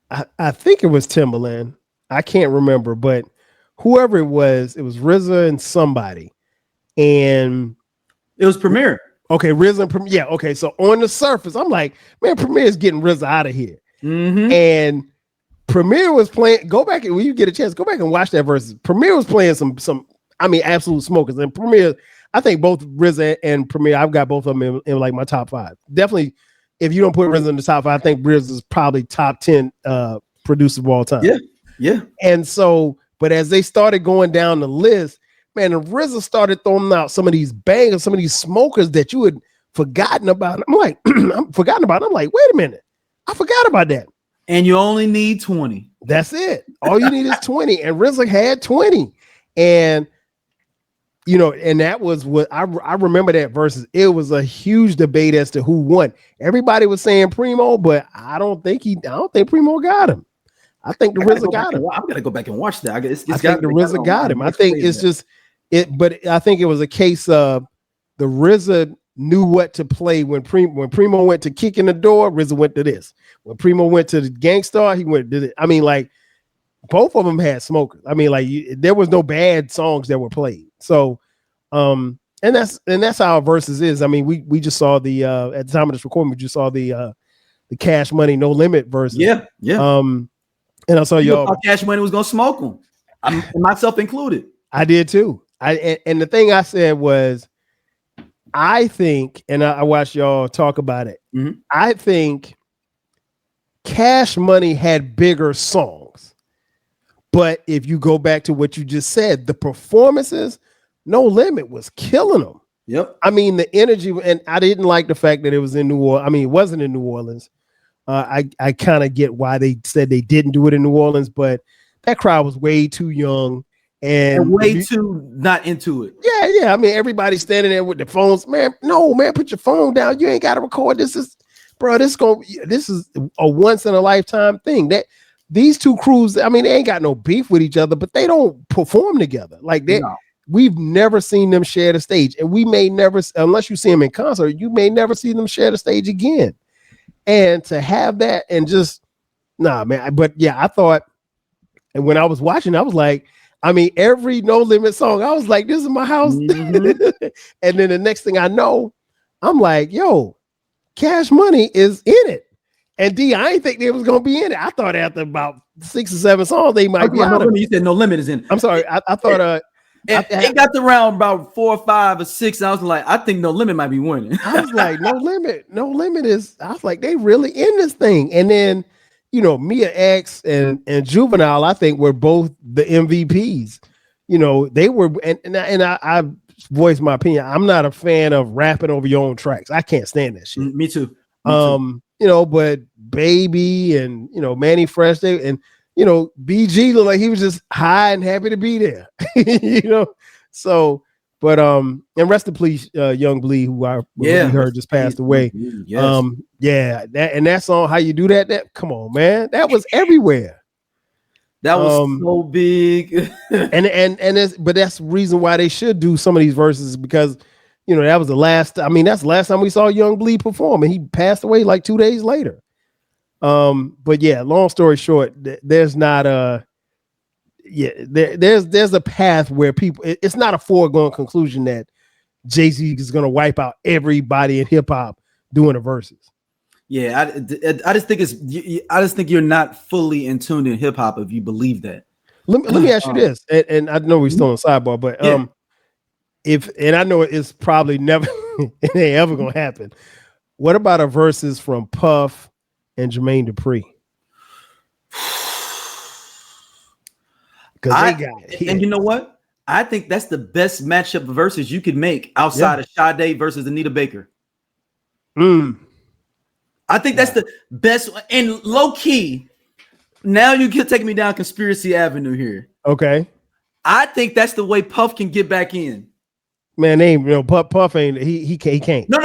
I think it was Timbaland. I can't remember, but whoever it was RZA and somebody, and it was Premier. Okay, RZA and Premier. Yeah. Okay. So on the surface, I'm like, man, Premier is getting RZA out of here, and Premier was playing. Go back and when you get a chance, go back and watch that versus. Premier was playing some. I mean, absolute smokers. And Premier, I think both RZA and Premier, I've got both of them in like my top 5. Definitely, if you don't put RZA in the top 5, I think RZA is probably top 10 producer of all time. Yeah. And so, but as they started going down the list, man, the RZA started throwing out some of these bangers, some of these smokers that you had forgotten about. I'm like, I'm like, wait a minute, I forgot about that. And you only need 20. That's it. All you need is 20. And RZA had 20. And and that was what I remember that versus. It was a huge debate as to who won. Everybody was saying Primo, but I don't think Primo got him. I think the RZA got him. I'm gonna go back and watch that. I think the RZA got him. I think it's just it, but I think it was a case of the RZA knew what to play when Primo went to kick in the door, RZA went to this. When Primo went to the Gangstar, he went to this. I mean, like both of them had smokers. I mean, like there was no bad songs that were played. So, and that's how our versus is. I mean, we just saw the at the time of this recording, we just saw the Cash Money No Limit versus. Yeah. And I saw y'all. Cash Money was gonna smoke them, myself included. I did too. And the thing I said was, I think, and I watched y'all talk about it. Mm-hmm. I think Cash Money had bigger songs, but if you go back to what you just said, the performances, No Limit was killing them. Yep. I mean, the energy, and I didn't like the fact that it was in New Orleans. I mean, it wasn't in New Orleans. I kind of get why they said they didn't do it in New Orleans, but that crowd was way too young and way too not into it. Yeah. I mean, everybody's standing there with their phones. Man, put your phone down. You ain't got to record. This is a once in a lifetime thing. That these two crews, I mean, they ain't got no beef with each other, but they don't perform together like that. No. We've never seen them share the stage, and we may never, unless you see them in concert, you may never see them share the stage again. And to have that and just man. But yeah, I thought, and when I was watching, I was like, I mean, every No Limit song, I was like, this is my house. Mm-hmm. And then the next thing I know, I'm like, yo, Cash Money is in it. And D, I didn't think they was gonna be in it. I thought after about 6 or 7 songs, they might be out of it. You said No Limit is in it. I'm sorry, I thought it got to round about 4 or 5 or 6. And I was like, I think No Limit might be winning. I was like, No Limit is. I was like, they really in this thing. And then, you know, Mia X and Juvenile, I think were both the MVPs. You know, they were, and I voiced my opinion. I'm not a fan of rapping over your own tracks. I can't stand that shit. Me too. You know, but Baby and, you know, Manny Fresh, and, you know, BG looked like he was just high and happy to be there. You know, so, but and rest in peace, Young Bleed, who we heard just passed away. Yes. That song, How You Do That, come on, man, that was everywhere. That was so big. but that's the reason why they should do some of these verses, because, you know, that was that's the last time we saw Young Bleed perform, and he passed away like 2 days later. But yeah, long story short, there's not there's a path where people, it's not a foregone conclusion that Jay-Z is going to wipe out everybody in hip hop doing the verses. Yeah, I just think you're not fully in tune in hip hop if you believe that. Let me ask you this, and I know we're still on sidebar, but and I know it's probably never, it ain't ever gonna happen. What about a verses from Puff and Jermaine Dupri? Because they got it. And you know what? I think that's the best matchup of verses you could make outside of Sade versus Anita Baker. I think that's the best. And low key, now you can take me down conspiracy avenue here. Okay. I think that's the way Puff can get back in. Man, Puff ain't he can't. No,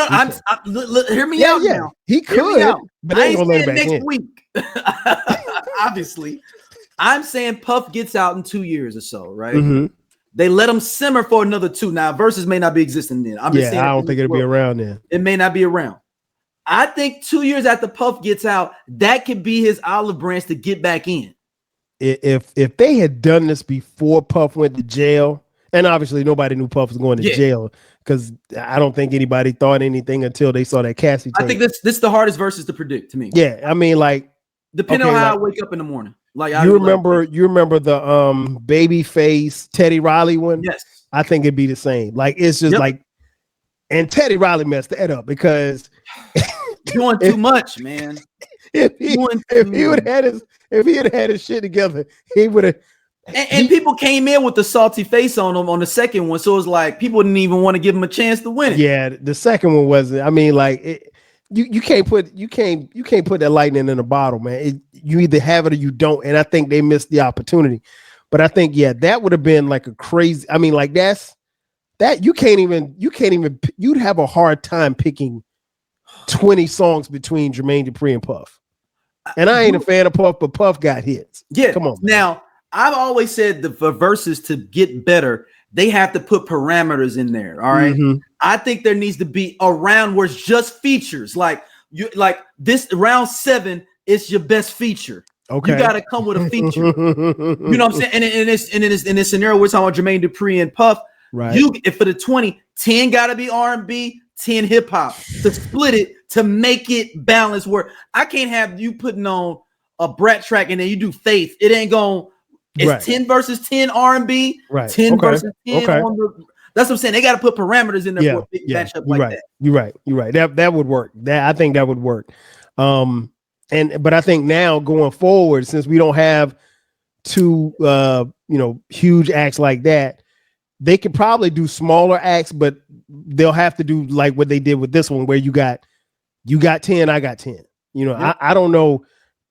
hear me out now. He could, but I ain't saying next week. Obviously, I'm saying Puff gets out in 2 years or so, right? Mm-hmm. They let him simmer for another 2. Now, verses may not be existing then. I'm just saying, I don't think it'll be around then. It may not be around. I think 2 years after Puff gets out, that could be his olive branch to get back in. If they had done this before Puff went to jail, and obviously nobody knew Puff was going to jail, because I don't think anybody thought anything until they saw that Cassie tape. I think this is the hardest verses to predict to me. Yeah, I mean, like, depending on how I wake up in the morning. Like, you remember the Babyface Teddy Riley one? Yes. I think it'd be the same. Like, it's just like, and Teddy Riley messed that up because doing too much, man. If he had had his shit together, he would have. And people came in with the salty face on him on the second one, so it was like people didn't even want to give him a chance to win it. Yeah, the second one wasn't. I mean, like, you can't put that lightning in a bottle, man. You either have it or you don't, and I think they missed the opportunity. But I think that would have been like a crazy. I mean, like you'd have a hard time picking 20 songs between Jermaine Dupri and Puff. And I ain't a fan of Puff, but Puff got hits. Yeah, come on. Man. Now, I've always said for verses to get better, they have to put parameters in there. All right. Mm-hmm. I think there needs to be a round where it's just features. Like this round 7 is your best feature. Okay. You got to come with a feature. You know what I'm saying? And in this scenario, we're talking about Jermaine Dupri and Puff. Right. If for the 20, 10 got to be R&B, 10 hip hop to split it to make it balance. Where I can't have you putting on a Brat track and then you do Faith. It ain't going. It's 10 versus 10 R&B, right? 10 versus 10 on the. That's what I'm saying. They got to put parameters in there for a big matchup like that. You're right. That would work. I think that would work. But I think now going forward, since we don't have two huge acts like that, they could probably do smaller acts, but they'll have to do like what they did with this one, where you got 10, I got 10. I don't know.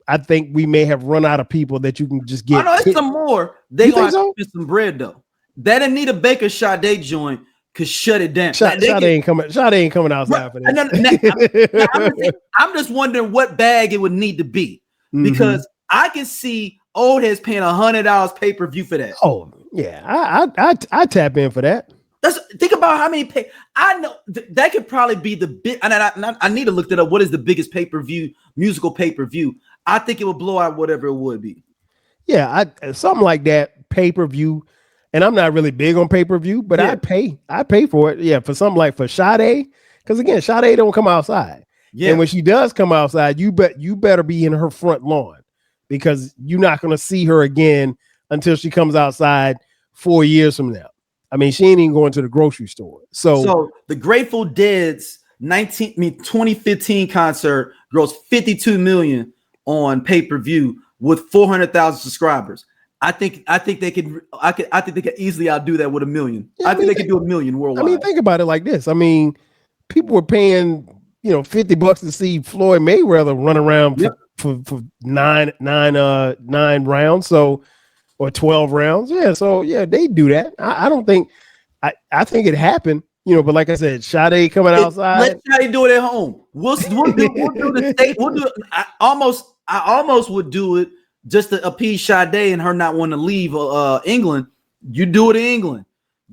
I think we may have run out of people that you can just get. I know it's some more. They gonna have to spend some bread though. That Anita Baker Sade joint could shut it down. Sade ain't coming outside for this. I'm just wondering what bag it would need to be, because I can see old heads paying $100 pay-per-view for that. Oh yeah, I tap in for that. Think about how many I know that could probably be the big. And I need to look that up. What is the biggest pay-per-view musical pay-per-view? I think it would blow out whatever it would be. Yeah, something like that pay-per-view. And I'm not really big on pay-per-view, but I pay for it. Yeah, for something like for Sade, because again, Sade don't come outside. Yeah, and when she does come outside, you better be in her front lawn because you're not going to see her again until she comes outside 4 years from now. I mean, she ain't even going to the grocery store. So the Grateful Dead's 2015 concert grossed $52 million on pay-per-view with 400,000 subscribers. I think they could easily outdo that with $1 million. Yeah, I think they could do $1 million worldwide. I mean, think about it like this. I mean, people were paying $50 to see Floyd Mayweather run around for nine rounds. Or 12 rounds. Yeah. So yeah, they do that. I don't think I think it happened, but like I said, Sade coming outside. Let Sade do it at home. We'll do the state. We'll do it. I almost would do it just to appease Sade and her not wanting to leave England. You do it in England.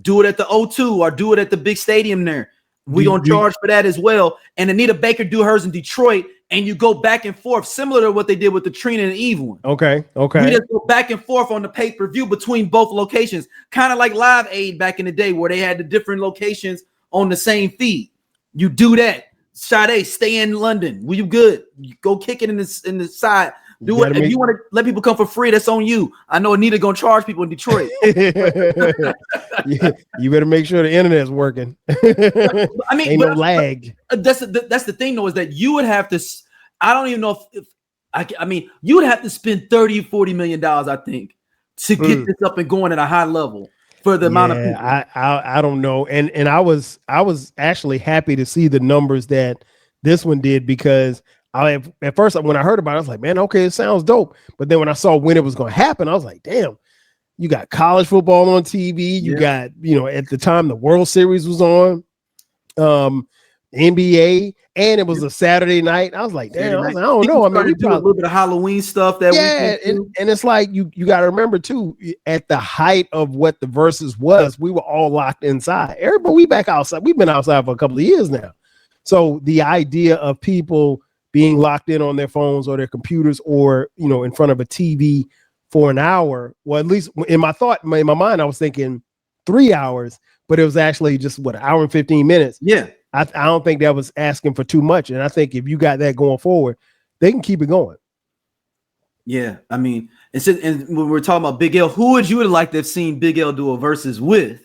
Do it at the O2 or do it at the big stadium there. We're gonna charge for that as well. And Anita Baker do hers in Detroit. And you go back and forth, similar to what they did with the Trina and Eve one. Okay. You just go back and forth on the pay-per-view between both locations, kind of like Live Aid back in the day where they had the different locations on the same feed. You do that. Sade, stay in London. Well, you good. You go kick it in the side. Do it. If you want to let people come for free, that's on you. I know Anita gonna charge people in Detroit. You better make sure the internet's working. I mean, ain't no lag. That's the thing, though, is that you would have to. I don't even know if I mean, you would have to spend $30-40 million, I think, to get this up and going at a high level for the amount of people. I don't know, and I was actually happy to see the numbers that this one did because. At first, when I heard about it, I was like, man, okay, it sounds dope. But then when I saw when it was going to happen, I was like, damn, you got college football on TV. You got, at the time, the World Series was on, NBA, and it was a Saturday night. I was like, damn, I don't know. I mean, we do a little bit of Halloween stuff that and it's like, you got to remember, too, at the height of what the Versus was, we were all locked inside. Everybody, we back outside. We've been outside for a couple of years now. So the idea of people being locked in on their phones or their computers or, in front of a TV for an hour. Well, at least in my mind, I was thinking 3 hours, but it was actually just an hour and 15 minutes. Yeah. I don't think that was asking for too much. And I think if you got that going forward, they can keep it going. Yeah. I mean, and when we're talking about Big L, who would you have liked to have seen Big L do a versus with?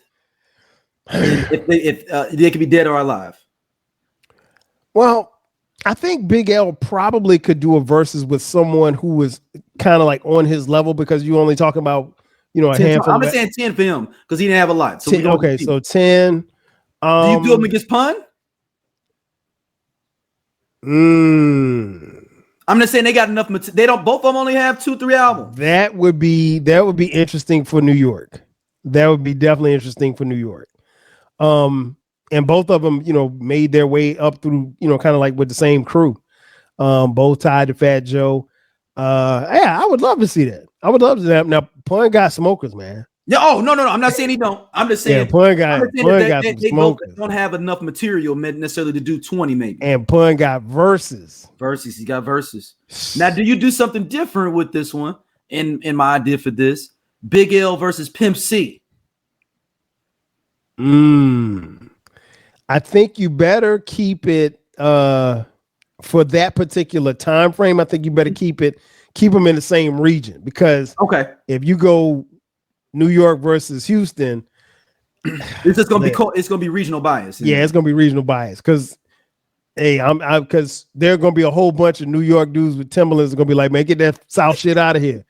if they could be dead or alive? Well, I think Big L probably could do a versus with someone who was kind of like on his level because you only talking about, a handful. I'm saying 10 for him because he didn't have a lot. So 10, okay, so 10. Do you do him against Pun? I'm just saying they got enough. They don't. Both of them only have 2-3 albums. That would be interesting for New York. That would be definitely interesting for New York. And both of them, made their way up through, kind of like with the same crew. Both tied to Fat Joe. I would love to see that. I would love to see that. Now, Pun got smokers, man. Yeah. Oh, no. I'm not saying he don't. I'm just saying. Pun got they both don't have enough material necessarily to do 20, maybe. And Pun got verses. He got verses. Now, do you do something different with this one? In my idea for this, Big L versus Pimp C. I think you better keep it for that particular time frame. I think you better keep them in the same region because if you go New York versus Houston, it's just gonna be it's gonna be regional bias. Yeah, it's gonna be regional bias because because there are gonna be a whole bunch of New York dudes with Timberlands are gonna be like, man, get that South shit out of here.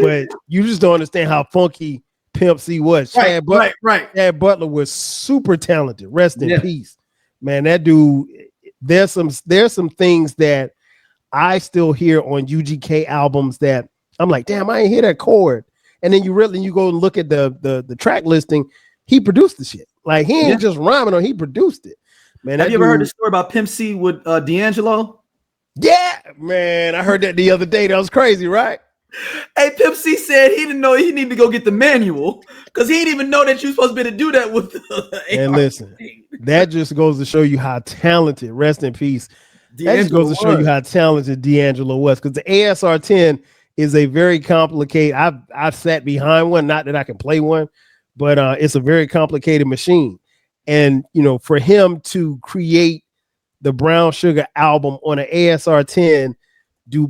But you just don't understand how funky Pimp C was. Chad Butler was super talented. Rest in peace, man. That dude. There's some things that I still hear on UGK albums that I'm like, damn, I ain't hear that chord. And then you go and look at the track listing. He produced the shit. Like he ain't just rhyming on. He produced it. Man, have you ever heard the story about Pimp C with D'Angelo? Yeah, man. I heard that the other day. That was crazy, right? Hey, Pimp C said he didn't know he needed to go get the manual because he didn't even know that you supposed to be able to do that with the And listen, that just goes to show you how talented, rest in peace. That just goes to show you how talented D'Angelo was, because the ASR 10 is a very complicated. I've sat behind one, not that I can play one, but it's a very complicated machine. And for him to create the Brown Sugar album on an ASR 10,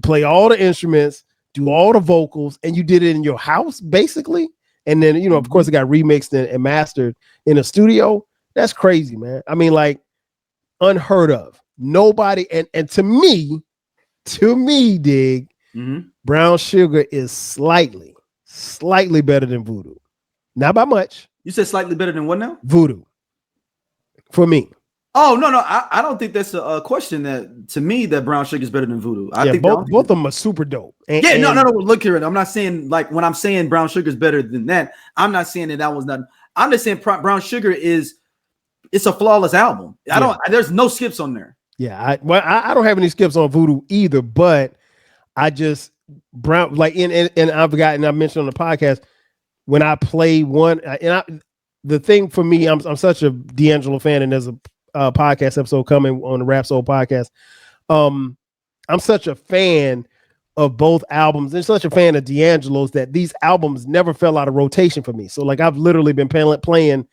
play all the instruments, do all the vocals, and you did it in your house basically, and then of course it got remixed and mastered in a studio. That's crazy, man. I mean, like, unheard of. Nobody, and to me, Dig, Brown Sugar is slightly better than Voodoo. Not by much. You said slightly better than what now? Voodoo. For me. Oh, no. I don't think that's a question. That to me, that Brown Sugar is better than Voodoo. I think both of them are super dope. No. Look here, I'm not saying, like, when I'm saying Brown Sugar is better than that, I'm not saying that was not. I'm just saying Brown Sugar it's a flawless album. There's no skips on there. Yeah, I don't have any skips on Voodoo either, but I just and I've forgotten, I mentioned on the podcast, when I play one, the thing for me, I'm such a D'Angelo fan, and there's a podcast episode coming on the Rap Soul podcast. I'm such a fan of both albums and such a fan of D'Angelo's that these albums never fell out of rotation for me. So, like, I've literally been playing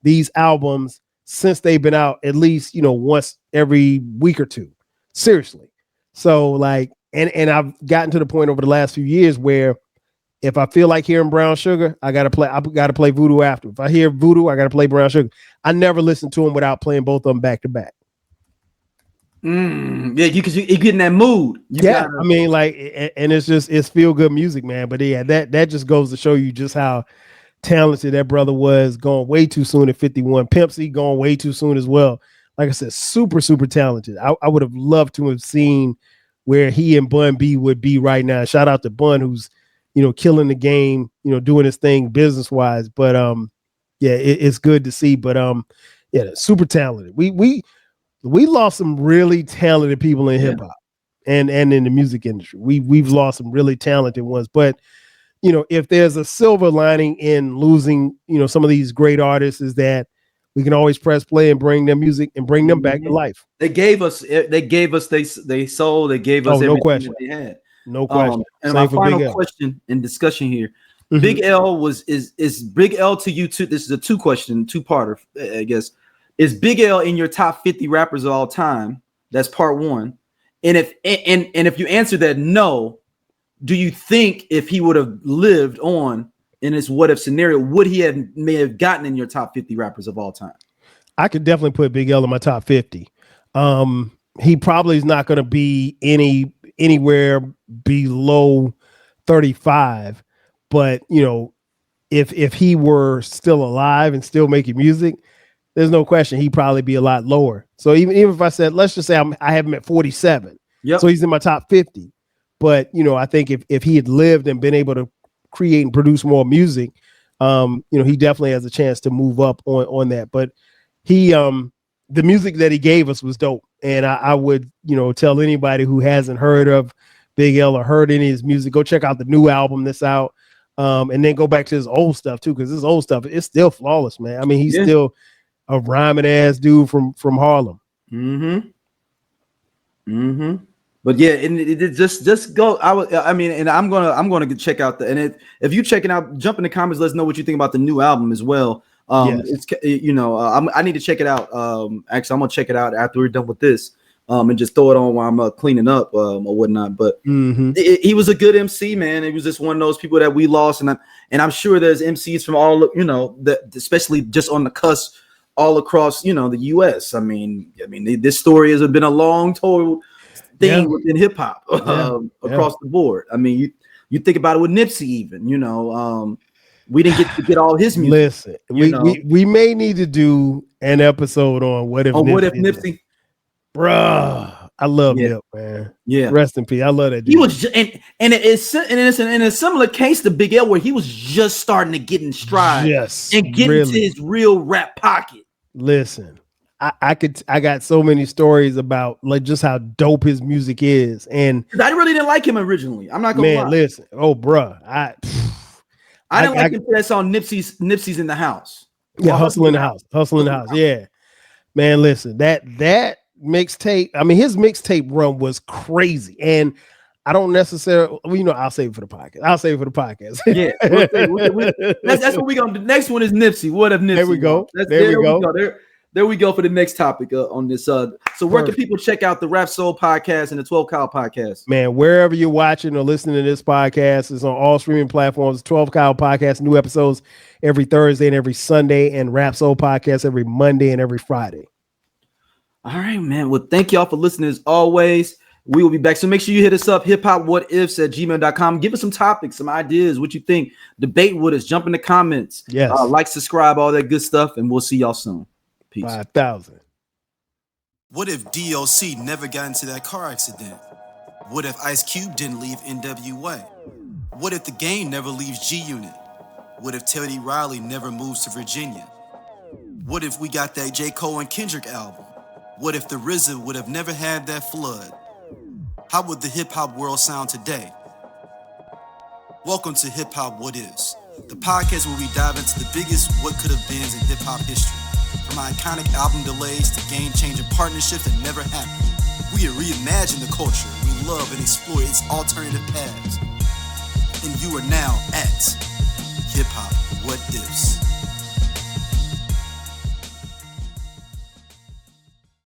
these albums since they've been out, at least once every week or two. Seriously. So, like, and I've gotten to the point over the last few years where if I feel like hearing Brown Sugar, I gotta play Voodoo after. If I hear Voodoo, I gotta play Brown Sugar. I never listen to them without playing both of them back to back. Yeah, because you get in that mood. I mean, like, and it's feel good music, man. But yeah, that just goes to show you just how talented that brother was, going way too soon at 51. Pimp C going way too soon as well. Like I said, super talented. I would have loved to have seen where he and Bun B would be right now. Shout out to Bun, who's killing the game, doing his thing business wise. But yeah, it's good to see. But yeah, super talented. We lost some really talented people in hip hop and in the music industry. We've lost some really talented ones. But if there's a silver lining in losing, some of these great artists, is that we can always press play and bring their music and bring them back to life. They gave us they soul. They gave us no question. They had. No question. And my final question and discussion here. Big L is Big L to you too. This is a two-parter, I guess. Is Big L in your top 50 rappers of all time? That's part one. And if you answer that no, do you think if he would have lived on in this what if scenario, would he may have gotten in your top 50 rappers of all time? I could definitely put Big L in my top 50. He probably is not going to be anywhere below 35, but if he were still alive and still making music, there's no question he'd probably be a lot lower. So even if I said, let's just say I have him at 47, so he's in my top 50. But I think if he had lived and been able to create and produce more music, he definitely has a chance to move up on that. But the music that he gave us was dope, and I would tell anybody who hasn't heard of Big L or heard any of his music, go check out the new album that's out, and then go back to his old stuff too, because his old stuff is still flawless, man. I mean, he's still a rhyming ass dude from Harlem. But yeah, and it just go. And I'm gonna check out if you checking out, jump in the comments. Let us know what you think about the new album as well. It's I need to check it out. Actually, I'm gonna check it out after we're done with this. And just throw it on while I'm cleaning up or whatnot. But he was a good MC, man. He was just one of those people that we lost, and I'm sure there's MCs from all that, especially just on the cusp, all across the U.S. I mean, this story has been a long told thing within hip hop across the board. I mean, you think about it with Nipsey, even we didn't get all his music. Listen, we may need to do an episode on what if Nipsey. Bruh, I love Nip, man. Yeah, rest in peace. I love that dude. He was and it's in a similar case to Big L, where he was just starting to get in stride, and get into his real rap pocket. Listen, I got so many stories about like just how dope his music is. And I really didn't like him originally. I'm not gonna lie. Listen, bruh. I didn't like him for that song Nipsey's in the house. Yeah, Hustle in the House. Yeah. Man, listen, that mixtape, I mean, his mixtape run was crazy. And I don't necessarily, I'll save it for the podcast. Yeah. That's what we're going to do. The next one is Nipsey. What if Nipsey? There we go. There we go for the next topic on this. So where can people check out the Rap Soul podcast and the 12 Kyle podcast? Man, wherever you're watching or listening to this podcast, it's on all streaming platforms. 12 Kyle podcast, new episodes every Thursday and every Sunday, and Rap Soul podcast every Monday and every Friday. All right, man. Well, thank y'all for listening as always. We will be back. So make sure you hit us up, hiphopwhatifs@gmail.com. Give us some topics, some ideas, what you think. Debate with us. Jump in the comments. Yes. Like, subscribe, all that good stuff. And we'll see y'all soon. Peace. 5,000. What if DOC never got into that car accident? What if Ice Cube didn't leave NWA? What if the game never leaves G-Unit? What if Teddy Riley never moves to Virginia? What if we got that J. Cole and Kendrick album? What if the RZA would have never had that flood? How would the hip-hop world sound today? Welcome to Hip Hop What Ifs, the podcast where we dive into the biggest what could have beens in hip-hop history. From iconic album delays to game-changing partnerships that never happened. We reimagine the culture we love and explore its alternative paths. And you are now at Hip Hop What Ifs.